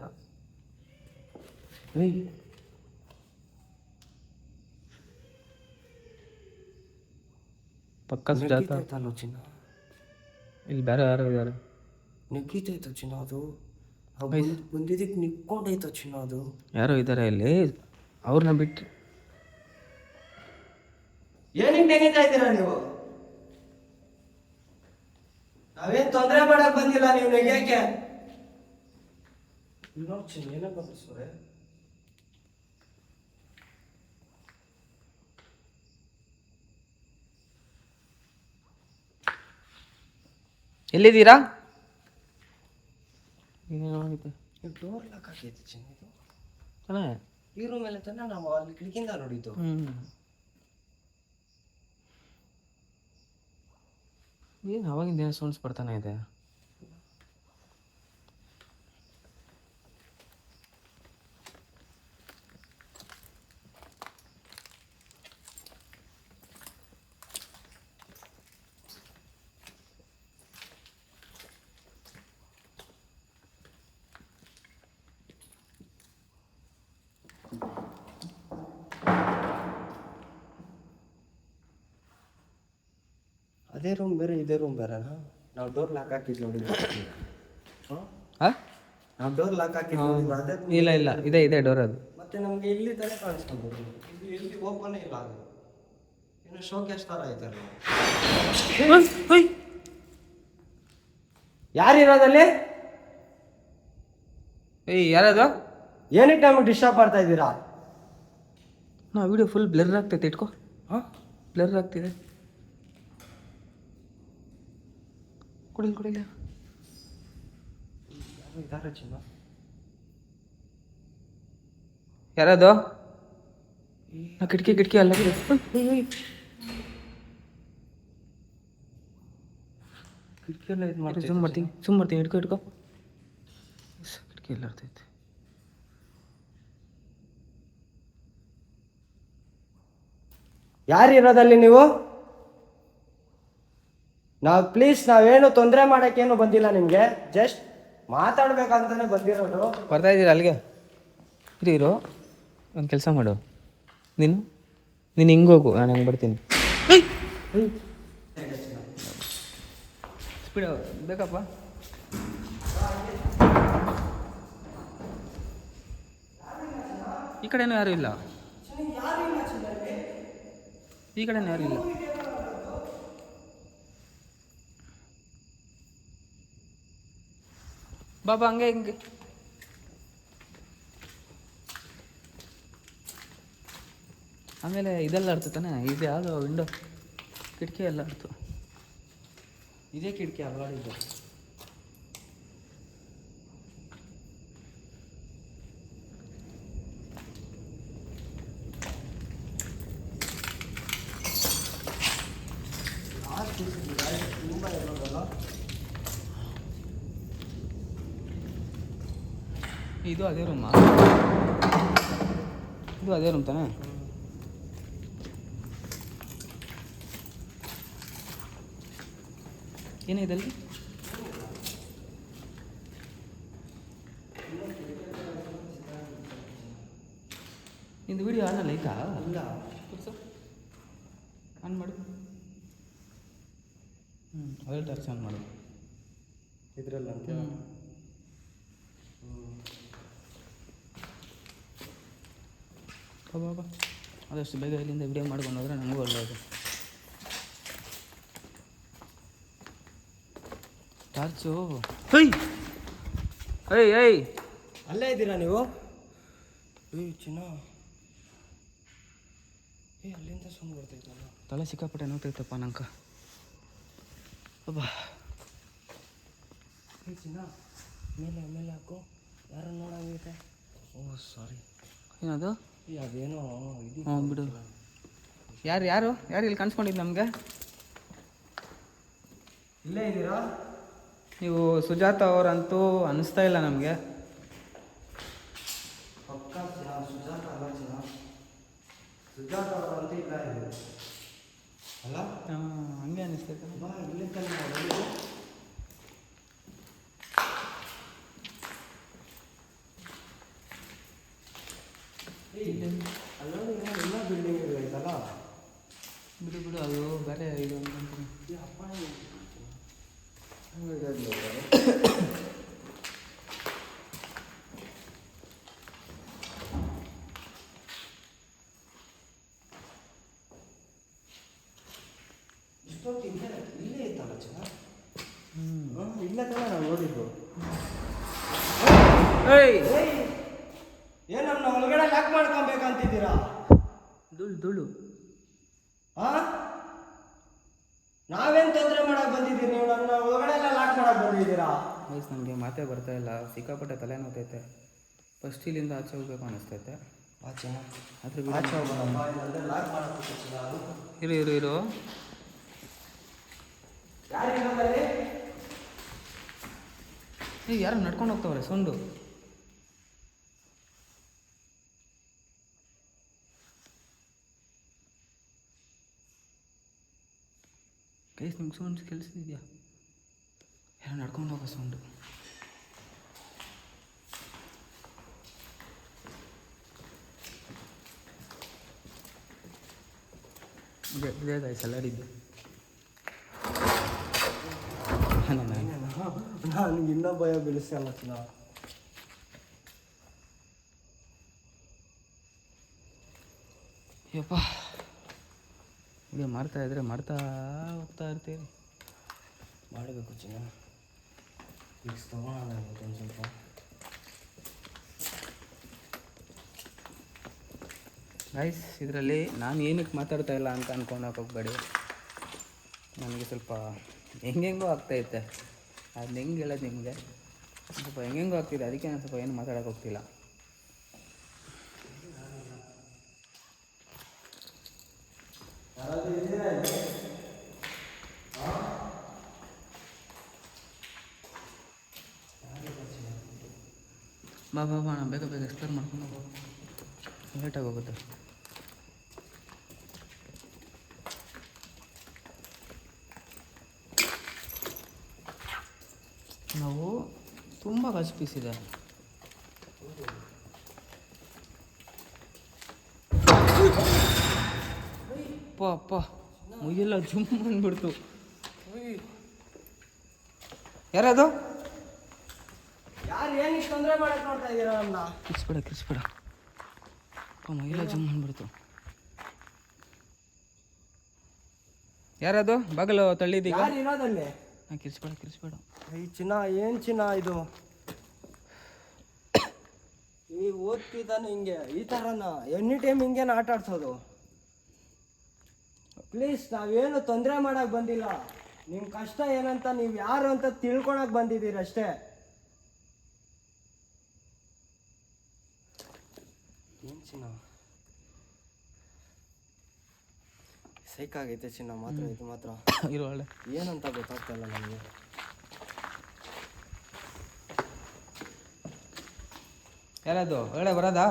ಪಕ್ಕ ಸುಜಾತ ಆಯ್ತಲ್ಲ ಚಿನ್ನ, ಇಲ್ಲಿ ಬೇರೆ ಯಾರು ಇದ್ದಾರೆ. ನೆಗ್ಗಿತೈತ ಚಿನ್ನ ಅದು, ಬಂದಿದ್ದಕ್ಕೆ ನಿಕ್ಕೊಂಡೈತ ಚಿನ್ನ ಅದು. ಯಾರೋ ಇದ್ದಾರೆ ಇಲ್ಲಿ, ಅವ್ರನ್ನ ಬಿಟ್ಟು. ಏನಿಗೆ ನೆಗಿತಾ ಇದ್ದೀರಾ ನೀವು? ನಾವೇನ್ ತೊಂದರೆ ಮಾಡಕ್ ಬಂದಿಲ್ಲ, ನೀವು ನೆಗೆಯಕ್ಕೆ. ನೋಡಿ ಚಿನ್ನ ಏನ ಬಂದಿಸೋರೆ. ಎಲ್ಲಿದ್ದೀರಾ? ಡೋರ್ ಲಾಕ್ ಆಗೈತೆ ಚಿನ್ನ ಇದು. ಅಣ್ಣ ಈ ರೂಮ್ ಮೇಲೆ ತಾನೆ ನಾವು ಅಲ್ಲಿ ಕಿಟಕಿಯಿಂದ ನೋಡಿದ್ದು. ಏನು ಅವಾಗಿಂದ ಏನೋ ಸೌಂಡ್ಸ್ ಬರ್ತಾನೆ ಇದೆ. ಅದೇ ರೂಮ್ ಬೇರೆ ಇದೇ ರೂಮ್ ಬೇರೆನಾ? ನಾವು ಡೋರ್ ಲಾಕ್ ಹಾಕಿದ್ ನೋಡಿದ್ವಿ. ನಾವು ಡೋರ್ ಲಾಕ್ ಹಾಕಿದ್ ನೋಡಿದ್ವಿ ಅದೇ. ಇಲ್ಲ ಇಲ್ಲ, ಇದೆ ಡೋರ್ ಅದು. ಮತ್ತೆ ನಮ್ಗೆ ಇಲ್ಲಿ ತಾನೇ ಕಾಣಿಸ್ಕೊಂಡು ಇದು ಎಲ್ಲಿ ಓಪನ್ ಇಲ್ಲ ಅದು. ಇನ್ನು ಶೋಕೇಶ್ ಥರ ಐತಲ್ಲ. ಯಾರಿರೋದಲ್ಲಿ? ಯಾರದು? ಏನಕ್ಕೆ ನಮಗೆ ಡಿಸ್ಟರ್ಬ್ ಮಾಡ್ತಾ ಇದ್ದೀರಾ? ನಾ ವಿಡಿಯೋ ಫುಲ್ ಬ್ಲರ್ ಆಗ್ತೈತೆ, ಇಟ್ಕೋ. ಬ್ಲರ್ ಆಗ್ತಿದೆ. ಕೊಡಿಲ್ಲ ಇದಾರೆ ಚಿನ್ನ. ಯಾರದು? ನಾ ಕಿಟಕಿ ಅಲ್ಲ. ಕಿಟಕಿ ಎಲ್ಲ ಇದು ಮಾಡಿ ಸುಮ್ ಮಾಡ್ತೀನಿ ಇಟ್ಕೋ. ಕಿಟಕಿ ಎಲ್ಲ ಇರ್ತೈತೆ. ಯಾರಿರೋದಲ್ಲಿ ನೀವು? ನಾವೇನು ತೊಂದರೆ ಮಾಡೋಕ್ಕೇನು ಬಂದಿಲ್ಲ ನಿಮಗೆ, ಜಸ್ಟ್ ಮಾತಾಡ್ಬೇಕಂತಾನೆ ಬಂದಿರೋದು. ಬರ್ತಾ ಇದ್ದೀರಾ ಅಲ್ಲಿಗೆ? ಇರು ಒಂದು ಕೆಲಸ ಮಾಡು, ನೀನು ಹಿಂಗೆ ಹೋಗು, ನಾನು ಹಂಗೆ ಬರ್ತೀನಿ. ಸ್ಪೀಡ್ ಬೇಕಪ್ಪ. ಈ ಕಡೆನೂ ಯಾರು ಇಲ್ಲ. ಬಾಬಾ ಹಂಗೆ ಹಿಂಗೆ. ಆಮೇಲೆ ಇದೆಲ್ಲ ಅರ್ಥ ತಾನೆ, ಇದು ಯಾವುದೋ ವಿಂಡೋ ಕಿಟಕಿ ಎಲ್ಲ ಅರ್ಥ. ಇದೇ ಕಿಟಕಿ ಅಲ್ಲಾಡಿದ್ದು. ತುಂಬ ಇರೋದಲ್ಲ. ಇದು ಅದೇ ರೂಮಾ? ಇದು ಅದೇ ರೂಮ್ ತಾನೆ? ಏನಿದಲ್ಲಿ? ನಿಂದು ವಿಡಿಯೋ ಆನಲ್ಲ ಐತಾ? ಇಲ್ಲ, ಆನ್ ಮಾಡು. ಆಯಿಲ್ ಟಾರ್ಚ್ ಆನ್ ಮಾಡು ಇದ್ರಲ್ಲ ಅಂತ. ಬಾಬಾ ಆದಷ್ಟು ಬೇಗ ಇಲ್ಲಿಂದ ವಿಡಿಯೋ ಮಾಡ್ಕೊಂಡು ಹೋದ್ರೆ ನಮಗೂ ಒಳ್ಳೆಯದು. ಟಾರ್ಚು ಏಯ್ ಅಲ್ಲೇ ಇದ್ದೀರಾ ನೀವು? ಚಿನ್ನ, ಅಲ್ಲಿಂದ ಸೌಂಡ್ ಬರ್ತೈತಲ್ಲ. ತಲೆ ಸಿಕ್ಕಾಪಟ್ಟೆ ನೋಡ್ತೈತಪ್ಪ ನಂಕ. ಅಬ್ಬಾ ಚಿನ್ನ, ಮೇಲೆ ಹಾಕು, ಯಾರು ನೋಡಂಗೈತೆ. ಓ ಸಾರಿ. ಏನದು? ಅದೇನೋ ಇದು. ಬಿಡು. ಯಾರು ಇಲ್ಲಿ ಕಾಣಿಸ್ಕೊಂಡಿದ್ದು ನಮಗೆ? ಇಲ್ಲೇ ಇದ್ದೀರಾ ನೀವು? ಸುಜಾತ ಅವರಂತೂ ಅನ್ನಿಸ್ತಾ ಇಲ್ಲ ನಮಗೆ. ಪಕ್ಕ ಸುಜಾತ ಅಲ್ಲ ಚಿನ್ನ, ಸುಜಾತ ಅವರಂತೂ ಇಲ್ಲ ಇದು ಅಲ್ಲ. ಹಂಗೆ ಅನ್ನಿಸ್ತಾ ಕಾಣಿಸ್ತೈತೆ. ಬಾ ಇಲ್ಲೇ ತಾನೆ ಮಾಡೋದು. ಅಲ್ಲೊಂದು ಎಲ್ಲ ಬಿಲ್ಡಿಂಗ್ ಐತಲ್ಲ. ಬಿಡು ಬಿಡು, ಅದು ಬೇರೆ ಇದು ಅನ್ಕೊಂತೀನಿ. ಇಲ್ಲೇ ಇತ್ತಲ್ಲ ಚೆನ್ನ. ಇಲ್ಲೇ ತಾನೆ ನಾವು ನೋಡಿದ್ದು. ಏಯ್ ಏನು ನಮ್ಮ ಒಳಗಡೆ ಲಾಕ್ ಮಾಡ್ಕೊಬೇಕಂತಿದ್ದೀರಾ? ಧೂಳು ಹಾ, ನಾವೇನು ತೊಂದರೆ ಮಾಡಕ್ ಬಂದಿದ್ದೀರಿ? ನೀವು ನನ್ನ ಒಳಗಡೆ ಎಲ್ಲ ಲಾಕ್ ಮಾಡಕ್ ಬಂದಿದ್ದೀರಾ? ಗೈಸ್ ನನಗೆ ಮಾತೇ ಬರ್ತಾ ಇಲ್ಲ, ಸಿಕ್ಕಾಪಟ್ಟೆ ತಲೆ ನೋತೈತೆ. ಫಸ್ಟ್ ಇಲ್ಲಿಂದ ಆಚೆ ಹೋಗ್ಬೇಕು ಅನ್ನಿಸ್ತೈತೆ. ಅದ್ರ ಇರು ಯಾರು ನಡ್ಕೊಂಡು ಹೋಗ್ತಾವ್ರೆ ಸೌಂಡು. ಗೈಸ್ ನಿಮ್ಗೆ ಸೌಂಡ್ ಕೇಳಿಸ್ತಿದ್ಯಾ? ಯಾರು ನಡ್ಕೊಂಡು ಹೋಗೋ ಸೌಂಡು. ಇದೇ ಗೈಸ್ ಅಲ್ಲಾಡಿದ್ದು. ನನಗೆ ಇನ್ನೂ ಭಯ ಬೀಳಿಸಲ್ಲ ಚಿನ್ನ. ಯಪ್ಪ, ಹೀಗೆ ಮಾಡ್ತಾ ಇದ್ರೆ ಮಾಡ್ತಾ ಹೋಗ್ತಾ ಇರ್ತೀವಿ. ಮಾಡಬೇಕು ಚಿನ್ನ. ಈಗ ತಗೋಣ ಒಂದು ಸ್ವಲ್ಪ. ಗೈಸ್ ಇದರಲ್ಲಿ ನಾನು ಏನಕ್ಕೆ ಮಾತಾಡ್ತಾ ಇಲ್ಲ ಅಂತ ಅನ್ಕೊಳಕ್ಕೆ ಹೋಗ್ಬೇಡಿ. ನನಗೆ ಸ್ವಲ್ಪ ಹೆಂಗೆಂಗೋ ಆಗ್ತೈತೆ. ಅದನ್ನ ಹೆಂಗೆ ಹೇಳೋದು ನಿಮಗೆ, ಸ್ವಲ್ಪ ಹೆಂಗೆಂಗೋ ಆಗ್ತಿದೆ. ಅದಕ್ಕೆ ನಾನು ಸ್ವಲ್ಪ ಏನು ಮಾತಾಡೋಕೆ ಹೋಗ್ತಿಲ್ಲ. ಬಾ ಬಾ ಬಾ, ನಾನು ಬೇಗ ಎಕ್ಸ್ಪ್ಲೋರ್ ಮಾಡ್ಕೊಂಡು ಹೋಗೋ, ಲೇಟಾಗಿ ಹೋಗುತ್ತೆ. ನಾವು ತುಂಬ ಗಜ್ ಪೀಸ್ ಇದೆ. ಅಪ್ಪ ಅಪ್ಪ, ಮುಯ್ಯೆಲ್ಲ ಜುಮ್ ಅಂದ್ಬಿಡ್ತು. ಯಾರದು? ಯಾರು ಏನಕ್ಕೆ ತೊಂದರೆ ಮಾಡಕ್ ನೋಡ್ತಾ ಇದ್ದೀರಾ ನಮ್ಮನ್ನ? ಕಿರ್ಸ್ಬೇಡ ಅಪ್ಪ, ಮುಯ್ಯೆಲ್ಲ ಜುಮ್ ಅಂದ್ಬಿಡ್ತು. ಯಾರದು ಬಾಗಲು ತಳ್ಳಿದೀಗ? ಯಾರು ಇರೋದಲ್ಲಿ? ಹಾಂ, ಕಿರ್ಸ್ಬೇಡ. ಈ ಚಿನ್ನ ಏನು ಚಿನ್ನ ಇದು? ಈ ಓದ್ತಿದ್ದಾನೆ ಹಿಂಗೆ ಈ ಥರನ ಎನಿ ಟೈಮ್ ಹಿಂಗೇನು ಆಟ ಆಡ್ಸೋದು? ಪ್ಲೀಸ್, ನಾವೇನು ತೊಂದರೆ ಮಾಡಕ್ಕೆ ಬಂದಿಲ್ಲ. ನಿಮ್ಮ ಕಷ್ಟ ಏನಂತ, ನೀವು ಯಾರು ಅಂತ ತಿಳ್ಕೊಳಕ್ಕೆ ಬಂದಿದ್ದೀರಿ ಅಷ್ಟೇ. ಏನು ಚಿನ್ನ ಸೈಕಾಗೈತೆ ಚಿನ್ನ ಮಾತ್ರ. ಇದು ಮಾತ್ರ ಇರೋ ಒಳ್ಳೆ ಏನಂತ ಗೊತ್ತಾಗ್ತಾಯಿಲ್ಲ ನನಗೆ. ಯಾರದು ಒಳ್ಳೆ ಬರೋದಾ?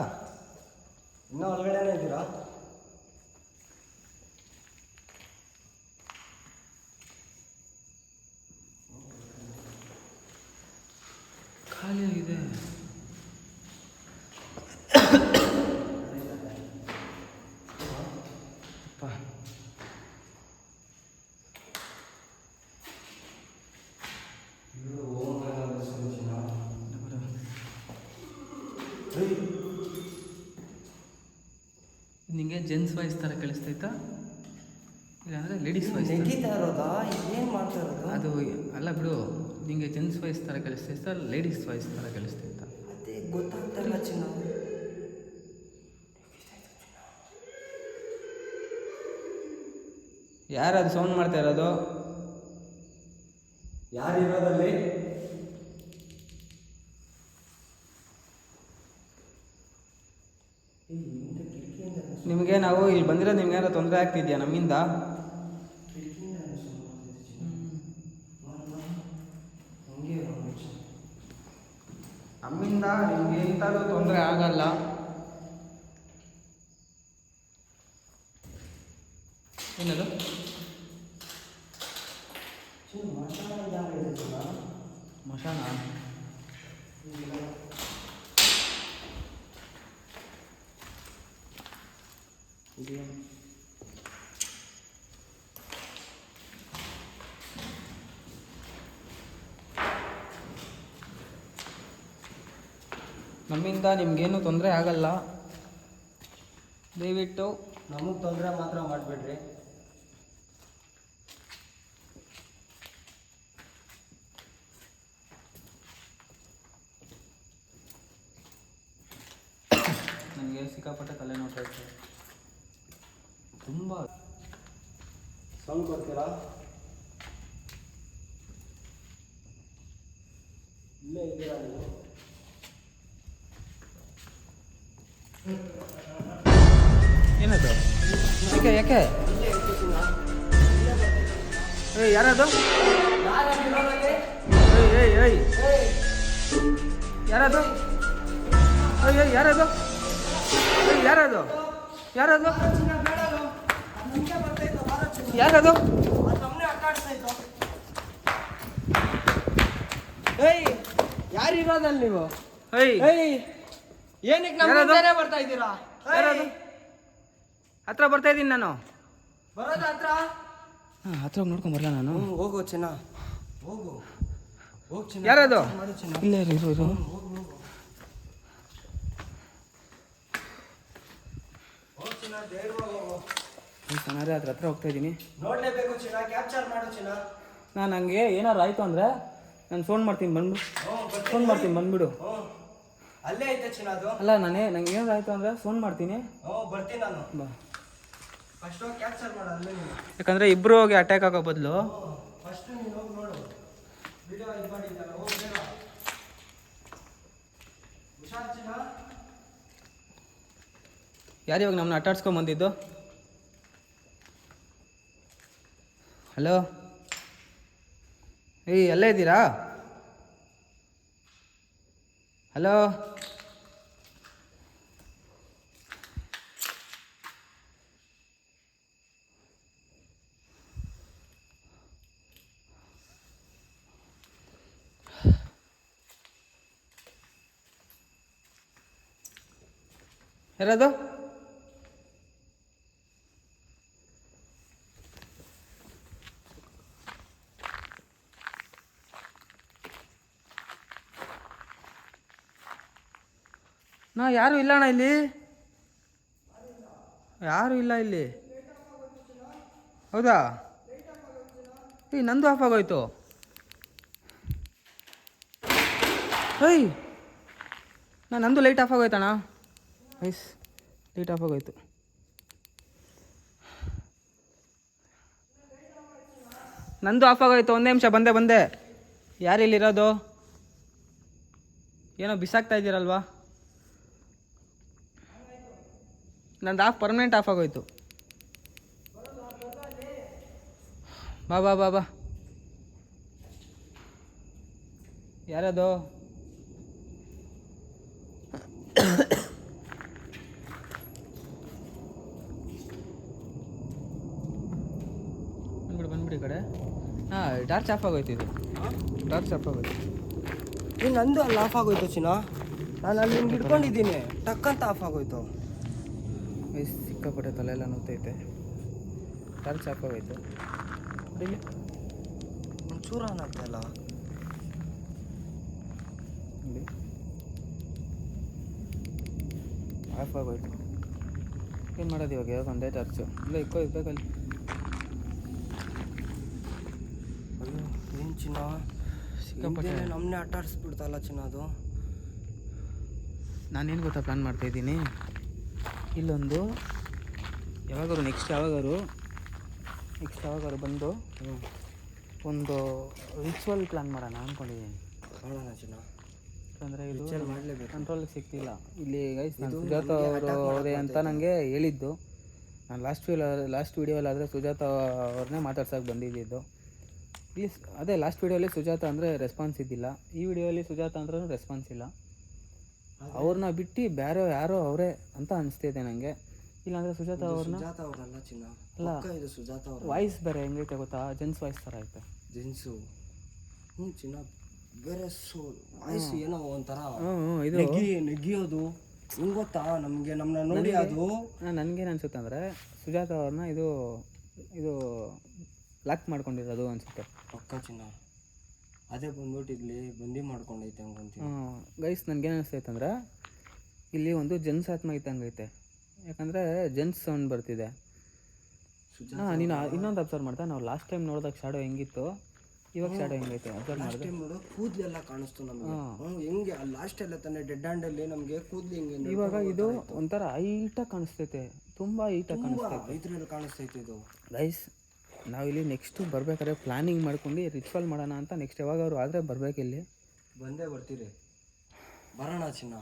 ಇನ್ನೂ ಒಳಗಡೆನೇ ಇದ್ದೀರಾ? ಖಾಲಿಯಾಗಿದೆ. ನಿಂಗೆ ಜೆಂಟ್ಸ್ ವಾಯ್ಸ್ ಥರ ಕೇಳಿಸ್ತೈತಾ, ಇಲ್ಲಾಂದರೆ ಲೇಡೀಸ್ ವಾಯ್ಸ್? ನೆಗಿತಾ ಇರೋದಾ? ಏನು ಮಾಡ್ತಾ ಇರೋದು? ಅದು ಅಲ್ಲ ಬಿಡು, ನಿಂಗೆ ಜೆಂಟ್ಸ್ ವಾಯ್ಸ್ ಥರ ಕೇಳಿಸ್ತೈತಾ ಲೇಡೀಸ್ ವಾಯ್ಸ್ ಥರ ಕೇಳಿಸ್ತೈತಾ? ಅದೇ ಗೊತ್ತಾಗ್ತಾಯಿಲ್ಲ ಚಿನ್ನ. ಯಾರದು ಸೌಂಡ್ ಮಾಡ್ತಾ ಇರೋದು? ಯಾರು ಇರೋದಲ್ಲಿ? ನಿಮಗೆ ನಾವು ಇಲ್ಲಿ ಬಂದಿರೋದು ನಿಮ್ಗೆ ಏನಾರು ತೊಂದರೆ ಆಗ್ತಿದ್ಯಾ ನಮ್ಮಿಂದ? ನಮ್ಮಿಂದ ನಿಮ್ಗೆ ಎಂಥದ್ದು ತೊಂದರೆ ಆಗಲ್ಲ. ಏನದು ಮಶಾನ ನಮ್ಮಿಂದ ನಿಮಗೇನು ತೊಂದರೆ ಆಗಲ್ಲ, ದಯವಿಟ್ಟು ನಮಗೆ ತೊಂದರೆ ಮಾತ್ರ ಮಾಡಿಬಿಡ್ರಿ. ನನಗೆ ಸಿಕ್ಕಾಪಟ್ಟೆ ತಲೆ ನೋಡ್ತಾ ಇತ್ತು, ತುಂಬ. ಸೌಂಡ್ ಕೊಡ್ತೀರಾ? ಇಲ್ಲೇ ಇದ್ದೀರಾ ನೀವು? ಏನದು? ಯಾಕೆ ಯಾಕೆ? ಏಯ್ ಯಾರದು? ಏಯ್ ಏಯ್ ಏಯ್ ಯಾರದು? ಏಯ್ ಏಯ್ ಯಾರದು? ಏಯ್ ಯಾರದು? ಯಾರದು? ಯಾರದು? ಏಯ್ ಯಾರಿರೋದಲ್ಲಿ ನೀವು? ಏಯ್ ಏಯ್ ಏನಕ್ಕೆ ನಮ್ಮ ಮುಂದೆನೇ ಬರ್ತಾ ಇದ್ದೀರಾ? ಯಾರದು? ಹತ್ರ ಬರ್ತಾ ಇದ್ದೀನಿ ನಾನು. ಬರೋದ ಹತ್ರ? ಹಾಂ, ಹತ್ರ ಹೋಗಿ ನೋಡ್ಕೊಂಬರಲ್ಲ ನಾನು. ಹೋಗು ಚಿನ್ನ, ಹೋಗು ಹೋಗು ಚಿನ್ನ. ಯಾರದು? ಮಾಡು ಚಿನ್ನ. ಇಲ್ಲೇ ಇರು ಇರು ಇರು. ಹೋಗು ಚಿನ್ನ, ಧೈರ್ಯವಾಗಿ ಹೋಗು. ಚೆನ್ನಾರೇ ಅದ್ರ ಹತ್ರ ಹೋಗ್ತಾ ಇದ್ದೀನಿ. ನೋಡ್ಲೇಬೇಕು ಚಿನ್ನ, ಕ್ಯಾಪ್ಚರ್ ಮಾಡು ಚಿನ್ನ. ನಾನು ಹಂಗೆ ಏನಾರು ಆಯಿತು ಅಂದರೆ ನಾನು ಫೋನ್ ಮಾಡ್ತೀನಿ, ಬಂದ್ಬಿಡು. ಫೋನ್ ಮಾಡ್ತೀನಿ, ಬಂದ್ಬಿಡು. ಅಲ್ಲೇ ಐತೆ ಚಿನ್ನ ಅದು. ಅಲ್ಲ ನಂಗೆ ಏನಾರು ಆಯಿತು ಅಂದರೆ ಫೋನ್ ಮಾಡ್ತೀನಿ. ಬರ್ತೀನಿ ನಾನು. ಬಾ. ಫಸ್ಟ್ ಹೋಗಿ ಕ್ಯಾಪ್ಚರ್ ಮಾಡು ಅಲ್ಲೇ ನೀನು. ಯಾಕಂದರೆ ಇಬ್ಬರು ಹೋಗಿ ಅಟ್ಯಾಕ್ ಆಗೋ ಬದಲು ಫಸ್ಟ್ ನೀನು ಹೋಗಿ ನೋಡು. ವಿಡಿಯೋ ಇದು ಮಾಡಿದ್ದಲ್ಲ, ಹೋಗಿ ಬೇಗ. ಹುಷಾರ್ ಚಿನ್ನ. ಯಾರು ಇವಾಗ ನಮ್ಮನ್ನ ಅಟ್ಟಾಡ್ಸ್ಕೊಂಡ್ ಬಂದಿದ್ದು? ಹಲೋ, ಏಯ್ ಎಲ್ಲೇ ಇದ್ದೀರಾ? ಹಲೋ, ಯಾರದು? ಯಾರು ಇಲ್ಲ ಅಣ್ಣ ಇಲ್ಲಿ, ಯಾರು ಇಲ್ಲ ಇಲ್ಲಿ. ಹೌದಾ? ನಂದು ಆಫ್ ಆಗೋಯ್ತು. ನಂದು ಲೈಟ್ ಆಫ್ ಆಗೋಯ್ತಣ್ಣ. ಲೈಟ್ ಆಫ್ ಆಗೋಯ್ತು. ನಂದು ಆಫ್ ಆಗೋಯ್ತು. ಒಂದೇ ನಿಮಿಷ, ಬಂದೆ. ಯಾರು ಇಲ್ಲಿರೋದು? ಏನೋ ಬಿಸಾಕ್ತಾ ಇದ್ದೀರಲ್ವಾ? ನಂದು ಪರ್ಮನೆಂಟ್ ಆಫ್ ಆಗೋಯ್ತು. ಬಾ ಬಾ ಬಾ ಬಾ. ಯಾರದು? ಬಂದ್ಬಿಡಿ ಈ ಕಡೆ. ಹಾಂ, ಟಾರ್ಚ್ ಆಫ್ ಆಗೋಯ್ತು. ಇದು ಟಾರ್ಚ್ ಆಫ್ ಆಗೋಯ್ತು. ನಂದು ಅಲ್ಲಿ ಆಫ್ ಆಗೋಯ್ತು ಚಿನ್ನ. ನಾನು ಅಲ್ಲಿ ಹಿಂಗೆ ಹಿಡ್ಕೊಂಡಿದ್ದೀನಿ, ಟಕ್ಕಂತ ಆಫ್ ಆಗೋಯ್ತು. ಸಿಕ್ಕಾಪಟ್ಟೆ ತಲೆ ಎಲ್ಲ ನೋಗ್ತೈತೆ. ಟಾರ್ಚ್ ಆಫ್ ಆಗೋಯ್ತು. ಇಲ್ಲಿ ಒಂಚೂರ ಅನ್ನತ್ತಲ್ಲ. ಇಲ್ಲಿ ಆಫ್ ಆಗೋಯ್ತು. ಏನು ಮಾಡೋದು ಇವಾಗ? ಯಾವಾಗ ಒಂದೇ ಟಾರ್ಚು ಇಲ್ಲ, ಇಕ್ಕೋ ಇರ್ಬೇಕಲ್ಲಿ. ಅಯ್ಯೋ ಏನು ಚಿನ್ನ, ಸಿಕ್ಕಾಪಟ್ಟೆ ನಮ್ಮನ್ನೇ ಆಟಾಡಿಸ್ಬಿಡ್ತಲ್ಲ ಚಿನ್ನ ಅದು. ನಾನೇನು ಗೊತ್ತಾ ಪ್ಲ್ಯಾನ್ ಮಾಡ್ತಾಯಿದ್ದೀನಿ, ಇಲ್ಲೊಂದು ಯಾವಾಗಾರು ನೆಕ್ಸ್ಟ್ ಯಾವಾಗಾರು ಬಂದು ಒಂದು ರಿಚುವಲ್ ಪ್ಲ್ಯಾನ್ ಮಾಡೋಣ ಅಂದ್ಕೊಂಡಿದ್ದೀನಿ. ಮಾಡೋಣ ಚಿನ್ನ. ಯಾಕಂದರೆ ಇದು ಮಾಡಲೇಬೇಕು, ಕಂಟ್ರೋಲಿಗೆ ಸಿಗ್ತಿಲ್ಲ ಇಲ್ಲಿ. ಗೈಸ್, ಸುಜಾತ ಅವರೇ ಅಂತ ನನಗೆ ಹೇಳಿದ್ದು. ನಾನು ಲಾಸ್ಟ್ ವೀಡಿಯೋಲ್ಲಾದರೆ ಸುಜಾತ ಅವ್ರನ್ನೇ ಮಾತಾಡ್ಸೋಕೆ ಬಂದಿದ್ದು. ಪ್ಲೀಸ್ ಅದೇ ಲಾಸ್ಟ್ ವೀಡಿಯೋಲಿ ಸುಜಾತ ಅಂದರೆ ರೆಸ್ಪಾನ್ಸ್ ಇದ್ದಿಲ್ಲ. ಈ ವಿಡಿಯೋಲಿ ಸುಜಾತ ಅಂದ್ರೂ ರೆಸ್ಪಾನ್ಸ್ ಇಲ್ಲ. ಅವ್ರನ್ನ ಬಿಟ್ಟು ಬೇರೆ ಯಾರೋ ಅವರೇ ಅಂತ ಅನಿಸ್ತಿದೆ ನನಗೆ. ಇಲ್ಲಾಂದರೆ ಸುಜಾತ ಅವ್ರನ್ನ ಅವರಲ್ಲ ಚಿನ್ನ. ಅಲ್ಲ, ಇದು ಸುಜಾತ ಅವ್ರ ವಾಯ್ಸ್ ಬೇರೆ ಹೆಂಗೈತೆ ಗೊತ್ತಾ? ಜೆಂಟ್ಸ್ ವಾಯ್ಸ್ ಥರ ಐತೆ. ಜೆನ್ಸು. ಚಿನ್ನ ಬೇರೆ ವಾಯ್ಸ್ ಏನೋ ಒಂಥರ ಇದು ನೆಗಿಯೋದು ಹಿಂಗೆ ಗೊತ್ತಾ ನಮಗೆ ನಮ್ಮನ್ನ ನೋಡಿ ಅದು ನನಗೇನು ಅನ್ಸುತ್ತೆ ಅಂದರೆ ಸುಜಾತ ಅವ್ರನ್ನ ಇದು ಲಾಕ್ ಮಾಡ್ಕೊಂಡಿರೋದು ಅನ್ಸುತ್ತೆ. ಪಕ್ಕ ಚಿನ್ನ ಅದೇ ಬಂದ್ಬಿಟ್ಟು ಇಲ್ಲಿ ಬಂದಿ ಮಾಡ್ಕೊಂಡೈತೆ ಹಂಗಂತೀನಿ. ಗೈಸ್ ನನಗೇನು ಅನಿಸ್ತೈತೆ ಅಂದ್ರೆ ಇಲ್ಲಿ ಒಂದು ಜೆನ್ಸ್ ಆತ್ಮ ಇದ್ದಂಗೆ ಐತೆ. ಯಾಕಂದರೆ ಜೆನ್ಸ್ ಸೌಂಡ್ ಬರ್ತಿದೆ. ನೀನು ಇನ್ನೊಂದು ಅಬ್ಸರ್ವ್ ಮಾಡ್ತಾ, ನಾವು ಲಾಸ್ಟ್ ಟೈಮ್ ನೋಡಿದಾಗ ಶಾಡೋ ಹೆಂಗಿತ್ತು, ಇವಾಗ ಶಾಡೋ ಹೆಂಗೈತೆ ಅಬ್ಸರ್ವ್ ಮಾಡಿದೆ. ನೋಡು ಕೂದಲೆಲ್ಲ ಕಾಣಿಸ್ತು ನಮಗೆ. ಹೆಂಗೆ ಲಾಸ್ಟ್ ಎಲ್ಲ ತಾನೆ ಡೆಡ್ ಹ್ಯಾಂಡಲ್ಲಿ ನಮಗೆ ಕೂದಲು ಹಿಂಗೆ. ಇವಾಗ ಇದು ಒಂಥರ ಹೈಟಾಗಿ ಕಾಣಿಸ್ತೈತೆ, ತುಂಬ ಹೈಟಾಗಿ ಕಾಣಿಸ್ತೈತೆ. ಇದ್ರಲ್ಲಿ ಕಾಣಿಸ್ತೈತೆ ಇದು. ಗೈಸ್ ನಾವಿಲ್ಲಿ ನೆಕ್ಸ್ಟು ಬರ್ಬೇಕಾದ್ರೆ ಪ್ಲಾನಿಂಗ್ ಮಾಡ್ಕೊಂಡು ರಿಚುವಲ್ ಮಾಡೋಣ ಅಂತ. ನೆಕ್ಸ್ಟ್ ಯಾವಾಗಾದ್ರು ಆದರೆ ಬರ್ಬೇಕಿಲ್ಲಿ. ಬಂದೇ ಬರ್ತೀರಿ, ಬರೋಣ ಚಿನ್ನ.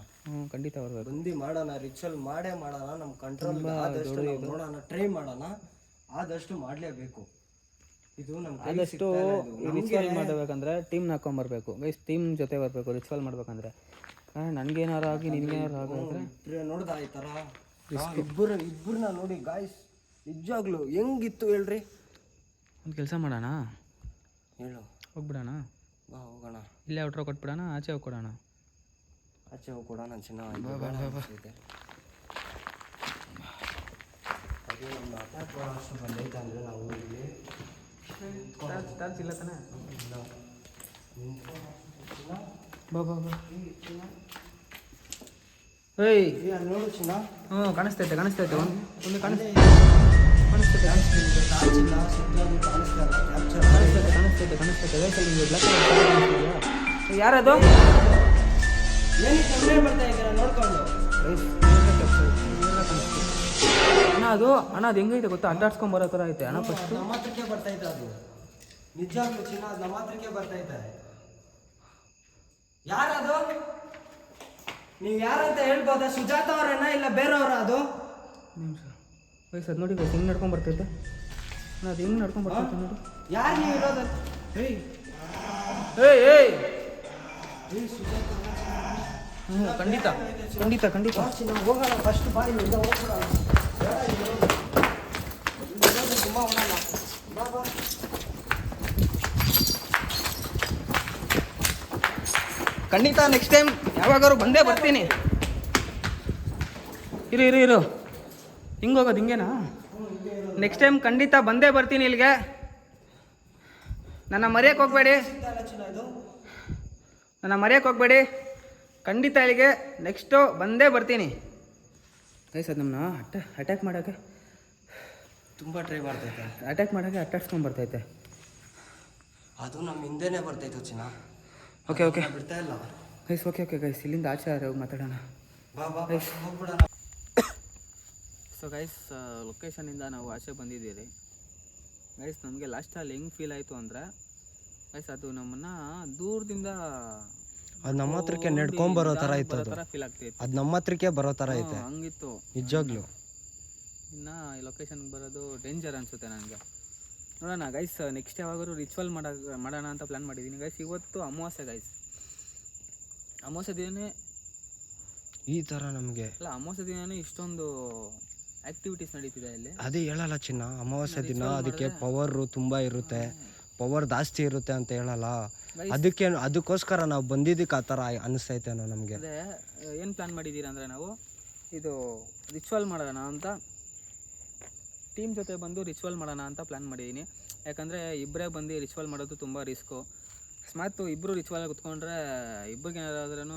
ಖಂಡಿತ ಬರ್ಬೇಕು. ಬಂದು ಮಾಡೋಣ, ರಿಚುವಲ್ ಮಾಡೇ ಮಾಡೋಣ. ನಮ್ಮ ಕಂಟ್ರೋಲ್ ಆದಷ್ಟು ನೋಡೋಣ, ಟ್ರೈ ಮಾಡೋಣ. ಆದಷ್ಟು ಮಾಡಲೇಬೇಕು. ಇದು ನಮ್ಮ ಆದಷ್ಟು ರಿಚುವಲ್ ಮಾಡಬೇಕಂದ್ರೆ ಟೀಮ್ನ ಹಾಕೊಂಬರ್ಬೇಕು ಗೈಸ್. ಟೀಮ್ ಜೊತೆ ಬರಬೇಕು ರಿಚುವಲ್ ಮಾಡ್ಬೇಕಂದ್ರೆ. ನನಗೇನಾರು ಆಗಿ ನಿನಗೇನಾರು ಆಗಿದ್ರೆ ನೋಡ್ದ ಈ ಥರ ಇಬ್ಬರನ್ನ ನೋಡಿ ಗಾಯ್ಸ್, ನಿಜವಾಗ್ಲು ಹೆಂಗಿತ್ತು ಹೇಳ್ರಿ. ಒಂದು ಕೆಲಸ ಮಾಡೋಣ, ಹೇಳು. ಹೋಗ್ಬಿಡೋಣ, ಬಾ ಹೋಗೋಣ. ಇಲ್ಲೇ ಔಟ್ರೋ ಕೊಟ್ಬಿಡೋಣ, ಆಚೆ ಹೋಗಿ ಕೊಡೋಣ. ಆಚೆ ಹೋಗಿ ಕೊಡೋಣ ಚೆನ್ನಾಗಿ. ಅದೇ ನಮ್ಮ ಅಟ್ಯಾಕ್ ಅಷ್ಟು ಬಂದೈತೆ ಅಂದರೆ ನಾವು ಇಲ್ಲಿ ಚಾರ್ಜ್ ಇಲ್ಲ ತಾನೆ. ಬಾ ಬಾ ಬಾ. ಏಯ್ ನೋಡು ಚಿನ್ನ. ಕಾಣಿಸ್ತೈತೆ ಒಂದು ಕಾಣಿಸ್ತೈತೆ ಯಾರದು? ಅಣ್ಣ ಅದು ಹೆಂಗೈತೆ ಗೊತ್ತಾ, ಅಡ್ಡಾಡ್ಸ್ಕೊಂಡ್ ಬರೋ ಥರ ಐತೆ ಅಣ್ಣ. ಫಸ್ಟ್ ನಮ್ಮ ಹತ್ರಕ್ಕೆ ಬರ್ತೈತೆ ಅದು. ನಿಜವಾಗ್ಲೂ ಚಿನ್ನ, ಅದು ನಮ್ಮ ಹತ್ರಕ್ಕೆ ಬರ್ತೈತೆ. ಯಾರದು? ನೀವು ಯಾರಂತ ಹೇಳ್ಬೋದಾ? ಸುಜಾತ ಅವರೇನಾ ಇಲ್ಲ ಬೇರೆಯವರ? ಅದು ನಿಮಿಷ ವಯಸ್ಸು ಅದು ನೋಡಿ ಹೆಂಗೆ ನಡ್ಕೊಂಡ್ ಬರ್ತೈತೆ. ಅದು ಹೆಂಗೆ ನಡ್ಕೊಂಡ್ ಬರ್ತೈತೆ ನೋಡಿ. ಯಾರು ನೀವು ಇರೋದು? ಏಯ್ ಏಯ್ ಏಯ್ ಸುಜಾತ. ಖಂಡಿತ ಖಂಡಿತ ಖಂಡಿತ ಹೋಗೋಣ ಫಸ್ಟ್. ಬಾಯಿ ಹೋಗ್ಬಿಡೋಣ. ತುಂಬ ಹೋಗೋಣ. ಬಾ ಬಾ. ಖಂಡಿತ ನೆಕ್ಸ್ಟ್ ಟೈಮ್ ಯಾವಾಗಾದ್ರು ಬಂದೇ ಬರ್ತೀನಿ. ಇರು ಹಿಂಗೆ ಹೋಗೋದು ಹಿಂಗೇನಾ? ನೆಕ್ಸ್ಟ್ ಟೈಮ್ ಖಂಡಿತ ಬಂದೇ ಬರ್ತೀನಿ ಇಲ್ಲಿಗೆ. ನನ್ನ ಮರೆಯೋಕ್ಕೆ ಹೋಗಬೇಡಿ, ಖಂಡಿತ ಇಲ್ಲಿಗೆ ನೆಕ್ಸ್ಟು ಬಂದೇ ಬರ್ತೀನಿ. ಗೈಸ್ ಅದು ನಮ್ಮನ್ನ ಅಟ್ಯಾಕ್ ಮಾಡೋಕ್ಕೆ ತುಂಬ ಟ್ರೈ ಮಾಡ್ತೈತೆ. ಅಟ್ಟಾಡ್ಸ್ಕೊಂಡು ಬರ್ತೈತೆ. ಅದು ನಮ್ಮ ಹಿಂದೆನೇ ಬರ್ತೈತೆ ಚಿನ್ನ. ಓಕೆ ಬಿಡ್ತಾ ಇಲ್ಲ ಗೈಸ್. ಓಕೆ ಗೈಸ್, ಇಲ್ಲಿಂದ ಆಚೆ ಹೋಗಿ ಮಾತಾಡೋಣ. ಬಾ ಬಾ ಹೋಗ್ಬಿಡೋಣ. ಸೊ ಗೈಸ್, ಲೊಕೇಶನಿಂದ ನಾವು ಆಚೆ ಬಂದಿದ್ದೀರಿ ಗೈಸ್. ನಮಗೆ ಲಾಸ್ಟಲ್ಲಿ ಹೆಂಗೆ ಫೀಲ್ ಆಯಿತು ಅಂದರೆ ಗೈಸ್, ಅದು ನಮ್ಮನ್ನು ದೂರದಿಂದ ಅದು ನಮ್ಮ ಹತ್ರಕ್ಕೆ ನಡ್ಕೊಂಬರೋ ಥರ ಇತ್ತು. ಅದು ಫೀಲ್ ಆಗ್ತೈತೆ. ಅದು ನಮ್ಮ ಹತ್ರಕ್ಕೆ ಬರೋ ಥರ ಐತೆ. ಹಂಗಿತ್ತು ನಿಜವಾಗ್ಲೂ. ಇನ್ನು ಈ ಲೊಕೇಶನ್ಗೆ ಬರೋದು ಡೇಂಜರ್ ಅನಿಸುತ್ತೆ ನನಗೆ. ನೋಡೋಣ ಗೈಸ್, ನೆಕ್ಸ್ಟ್ ಯಾವಾಗಾದ್ರು ರಿಚುವಲ್ ಮಾಡೋಣ ಅಂತ ಪ್ಲ್ಯಾನ್ ಮಾಡಿದ್ದೀನಿ ಗೈಸ್. ಇವತ್ತು ಅಮಾವಾಸ್ಯೆ ಗೈಸ್. ಅಮಾವಾಸ್ಯೆ ದಿನವೇ ಈ ಥರ ನಮಗೆ ಅಲ್ಲ, ಅಮಾವಾಸ್ಯೆ ದಿನವೇ ಇಷ್ಟೊಂದು ಆ್ಯಕ್ಟಿವಿಟೀಸ್ ನಡೀತಿದೆ ಇಲ್ಲಿ. ಅದೇ ಹೇಳಲ್ಲ ಚಿನ್ನ, ಅಮಾವಾಸ್ಯೆ ದಿನ ಅದಕ್ಕೆ ಪವರು ತುಂಬ ಇರುತ್ತೆ, ಪವರ್ ಜಾಸ್ತಿ ಇರುತ್ತೆ ಅಂತ ಹೇಳಲ್ಲ. ಅದಕ್ಕೋಸ್ಕರ ನಾವು ಬಂದಿದ್ದಕ್ಕೆ ಆ ಥರ ಅನಿಸ್ತೈತೇನೋ ನಮಗೆ. ಅದೇ ಏನು ಪ್ಲ್ಯಾನ್ ಮಾಡಿದ್ದೀರಾ ಅಂದರೆ, ನಾವು ಇದು ರಿಚುವಲ್ ಮಾಡೋಣ ಅಂತ ಟೀಮ್ ಜೊತೆ ಬಂದು ರಿಚುವಲ್ ಮಾಡೋಣ ಅಂತ ಪ್ಲ್ಯಾನ್ ಮಾಡಿದ್ದೀನಿ. ಯಾಕಂದರೆ ಇಬ್ಬರೇ ಬಂದು ರಿಚುವಲ್ ಮಾಡೋದು ತುಂಬ ರಿಸ್ಕು. ಅಕಸ್ಮಾತ್ ಇಬ್ಬರು ರಿಚುವಲ್ ಕುತ್ಕೊಂಡ್ರೆ ಇಬ್ಬರಿಗೆ ಏನಾದ್ರೂ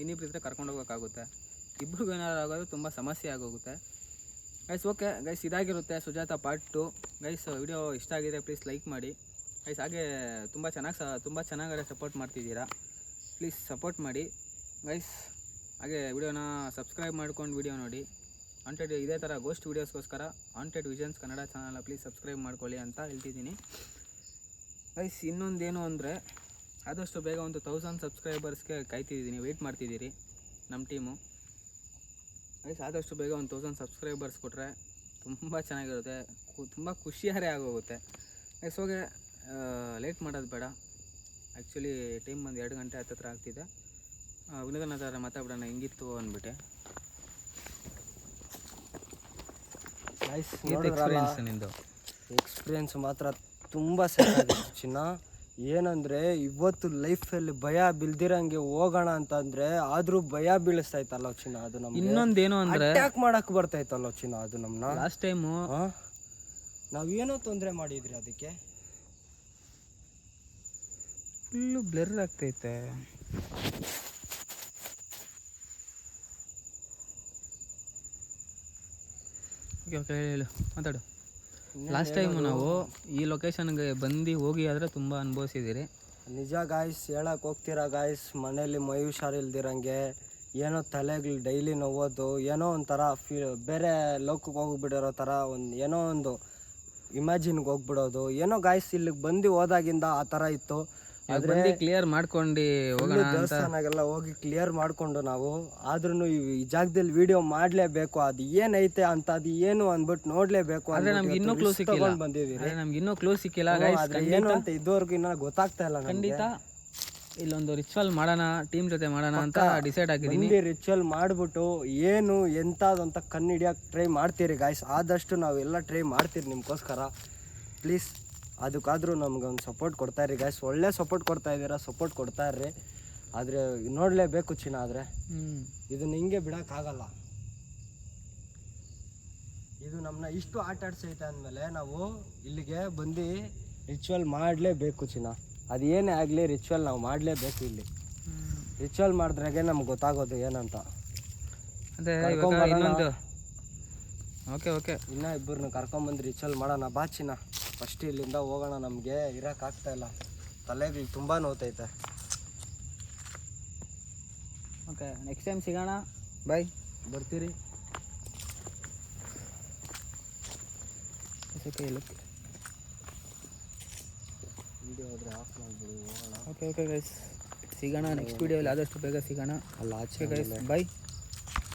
ಇನ್ನಿಬ್ರು ಇದ್ದರೆ ಕರ್ಕೊಂಡು ಹೋಗೋಕ್ಕಾಗುತ್ತೆ. ಇಬ್ರಿಗೂ ಏನಾದ್ರು ಆಗೋದು ತುಂಬ ಸಮಸ್ಯೆ ಆಗೋಗುತ್ತೆ ಗೈಸ್. ಓಕೆ ಗೈಸ್, ಇದಾಗಿರುತ್ತೆ ಸುಜಾತ ಪಾರ್ಟ್ 2 ಗೈಸ್. ವಿಡಿಯೋ ಇಷ್ಟ ಆಗಿದ್ರೆ ಪ್ಲೀಸ್ ಲೈಕ್ ಮಾಡಿ ಗೈಸ್. ಹಾಗೆ ತುಂಬ ಚೆನ್ನಾಗಾರೆ ಸಪೋರ್ಟ್ ಮಾಡ್ತಿದ್ದೀರಾ, ಪ್ಲೀಸ್ ಸಪೋರ್ಟ್ ಮಾಡಿ ಗೈಸ್. ಹಾಗೆ ವಿಡಿಯೋನ ಸಬ್ಸ್ಕ್ರೈಬ್ ಮಾಡ್ಕೊಂಡು ವಿಡಿಯೋ ನೋಡಿ. ಹಾಂಟೆಡ್ ಇದೇ ಥರ ಗೋಸ್ಟ್ ವೀಡಿಯೋಸ್ಗೋಸ್ಕರ ಹಾಂಟೆಡ್ ವಿಷನ್ಸ್ ಕನ್ನಡ ಚಾನಲ್ನ ಪ್ಲೀಸ್ ಸಬ್ಸ್ಕ್ರೈಬ್ ಮಾಡ್ಕೊಳ್ಳಿ ಅಂತ ಹೇಳ್ತಿದ್ದೀನಿ ಗೈಸ್. ಇನ್ನೊಂದೇನು ಅಂದರೆ, ಆದಷ್ಟು ಬೇಗ ಒಂದು 1000 ಸಬ್ಸ್ಕ್ರೈಬರ್ಸ್ಗೆ ಕಾಯ್ತಿದ್ದೀನಿ, ವೆಯ್ಟ್ ಮಾಡ್ತಿದ್ದೀರಿ ನಮ್ಮ ಟೀಮು ಗೈಸ್. ಆದಷ್ಟು ಬೇಗ ಒಂದು 1000 ಸಬ್ಸ್ಕ್ರೈಬರ್ಸ್ ಕೊಟ್ಟರೆ ತುಂಬ ಚೆನ್ನಾಗಿರುತ್ತೆ, ತುಂಬ ಖುಷಿಯಾರೇ ಆಗೋಗುತ್ತೆ ಗೈಸ್. ಹೋಗಿ ಲೇಟ್ ಮಾಡೋದು ಬೇಡ. ಆ್ಯಕ್ಚುಲಿ ಟೈಮ್ ಒಂದು 2 ಗಂಟೆ ಹತ್ತಿರ ಆಗ್ತಿದೆ. ವಿನೋದನ ಹತ್ರ ಮಾತಾಡೋಣ ಹೆಂಗಿತ್ತು ಅಂದ್ಬಿಟ್ಟೆ. ಎಕ್ಸ್ಪೀರಿಯನ್ಸ್ ಮಾತ್ರ ತುಂಬ ಚೆನ್ನಾಗಿತ್ತು ಚಿನ್ನ. ಏನಂದರೆ ಇವತ್ತು ಲೈಫಲ್ಲಿ ಭಯ ಬೀಳ್ದಿರಂಗೆ ಹೋಗೋಣ ಅಂತಂದರೆ ಆದರೂ ಭಯ ಬೀಳಿಸ್ತೈತಲ್ಲ ಚಿನ್ನ ಅದು ನಮ್ಗೆ. ಇನ್ನೊಂದೇನು ಅಂದರೆ ಅಟ್ಯಾಕ್ ಮಾಡಕ್ಕೆ ಬರ್ತೈತಲ್ಲ ಚಿನ್ನ ಅದು ನಮ್ಮನ್ನ. ಲಾಸ್ಟ್ ಟೈಮು ನಾವೇನೋ ತೊಂದರೆ ಮಾಡಿದ್ರಿ ಅದಕ್ಕೆ. ಫುಲ್ಲು ಬ್ಲರ್ ಆಗ್ತೈತೆ. ಓಕೆ ಓಕೆ ಹೇಳು ಮಾತಾಡು. ಲಾಸ್ಟ್ ಟೈಮು ನಾವು ಈ ಲೊಕೇಶನ್ಗೆ ಬಂದು ಹೋಗಿ ಆದರೆ ತುಂಬ ಅನುಭವಿಸಿದ್ದೀರಿ. ನಿಜ ಗಾಯ್ಸ್, ಹೇಳಕ್ಕೆ ಹೋಗ್ತೀರಾ ಗಾಯ್ಸ್, ಮನೇಲಿ ಮೈ ಹುಷಾರಿಲ್ದಿರಂಗೆ ಏನೋ ತಲೆಗಳು ಡೈಲಿ ನೋವೋದು, ಏನೋ ಒಂಥರ ಬೇರೆ ಲೋಕಕ್ಕೆ ಹೋಗ್ಬಿಟ್ಟಿರೋ ಥರ ಏನೋ ಒಂದು ಇಮ್ಯಾಜಿನ್ಗೆ ಹೋಗ್ಬಿಡೋದು ಏನೋ ಗಾಯ್ಸ್. ಇಲ್ಲಿಗೆ ಬಂದು ಹೋದಾಗಿಂದ ಆ ಥರ ಇತ್ತು. ಆದರೆ ಕ್ಲಿಯರ್ ಮಾಡ್ಕೊಂಡು ಹೋಗೋಣ ದೇವಸ್ಥಾನಗೆಲ್ಲ ಹೋಗಿ ಕ್ಲಿಯರ್ ಮಾಡಿಕೊಂಡು ನಾವು ಆದ್ರೂ ಈ ಜಾಗದಲ್ಲಿ ವಿಡಿಯೋ ಮಾಡಲೇಬೇಕು, ಅದು ಏನೈತೆ ಅಂತ ಅದು ಏನು ಅಂದ್ಬಿಟ್ಟು ನೋಡಲೇಬೇಕು. ಆದರೆ ನಮ್ಗೆ ಇನ್ನೂ ಕ್ಲೂ ಸಿಕ್ಕಿಲ್ಲ. ಬಂದಿದ್ದೀವಿ, ನಮ್ಗೆ ಇನ್ನೂ ಕ್ಲೂ ಸಿಕ್ಕಿಲ್ಲ. ಏನು ಅಂತ ಇದುವರೆಗೂ ಇನ್ನೂ ಗೊತ್ತಾಗ್ತಾ ಇಲ್ಲ. ಖಂಡಿತ ಇಲ್ಲೊಂದು ರಿಚುವಲ್ ಮಾಡೋಣ, ಟೀಮ್ ಜೊತೆ ಮಾಡೋಣ ಅಂತ ಡಿಸೈಡ್ ಆಗಿದ್ದೀನಿ. ರಿಚುವಲ್ ಮಾಡಿಬಿಟ್ಟು ಏನು ಎಂಥದ್ದು ಅಂತ ಕಣ್ಣು ಹಿಡಿಯೋಕೆ ಟ್ರೈ ಮಾಡ್ತೀರಿ ಗಾಯ್ಸ್. ಆದಷ್ಟು ನಾವೆಲ್ಲ ಟ್ರೈ ಮಾಡ್ತೀರಿ ನಿಮಗೋಸ್ಕರ. ಪ್ಲೀಸ್ ಅದಕ್ಕಾದರೂ ನಮ್ಗೊಂದು ಸಪೋರ್ಟ್ ಕೊಡ್ತಾಯಿರಿ ಗಾಯ್ಸ್. ಒಳ್ಳೆ ಸಪೋರ್ಟ್ ಕೊಡ್ತಾ ಇದ್ದೀರಾ, ಸಪೋರ್ಟ್ ಕೊಡ್ತಾ ಇರ್ರಿ. ಆದರೆ ನೋಡಲೇಬೇಕು ಚಿನ್ನ. ಆದರೆ ಇದನ್ನ ಹಿಂಗೆ ಬಿಡೋಕ್ಕಾಗಲ್ಲ. ಇದು ನಮ್ಮನ್ನ ಇಷ್ಟು ಆಟ ಆಡ್ಸೈತೆ ಅಂದಮೇಲೆ ನಾವು ಇಲ್ಲಿಗೆ ಬಂದು ರಿಚುವಲ್ ಮಾಡಲೇಬೇಕು ಚಿನ್ನ. ಅದು ಏನೇ ಆಗಲಿ ರಿಚುವಲ್ ನಾವು ಮಾಡಲೇಬೇಕು. ಇಲ್ಲಿ ರಿಚುವಲ್ ಮಾಡಿದ್ರಾಗೆ ನಮ್ಗೆ ಗೊತ್ತಾಗೋದು ಏನಂತ. ಅದೇ ಇನ್ನೊಂದು ಓಕೆ ಓಕೆ ಇನ್ನೂ ಇಬ್ಬರನ್ನ ಕರ್ಕೊಂಬಂದು ರಿಚುವಲ್ ಮಾಡೋಣ ಬಾ ಚಿನ್ನ. ಫಸ್ಟ್ ಇಲ್ಲಿಂದ ಹೋಗೋಣ, ನಮಗೆ ಇರೋಕ್ಕಾಗ್ತಾ ಇಲ್ಲ, ತಲೆಗಳು ತುಂಬ ನೋವ್ತೈತೆ. ಓಕೆ ನೆಕ್ಸ್ಟ್ ಟೈಮ್ ಸಿಗೋಣ. ಬಾಯ್. ಬರ್ತೀರಿ? ವಿಡಿಯೋ ಹೋದರೆ ಆಫ್ ಮಾಡಿಬಿಡಿ, ಹೋಗೋಣ. ಓಕೆ ಓಕೆ ಗೈಸ್, ಸಿಗೋಣ ನೆಕ್ಸ್ಟ್ ವಿಡಿಯೋಲಿ, ಆದಷ್ಟು ಬೇಗ ಸಿಗೋಣ. ಅಲ್ಲ ಆಚೆ ಗೈಸ್, ಬಾಯ್.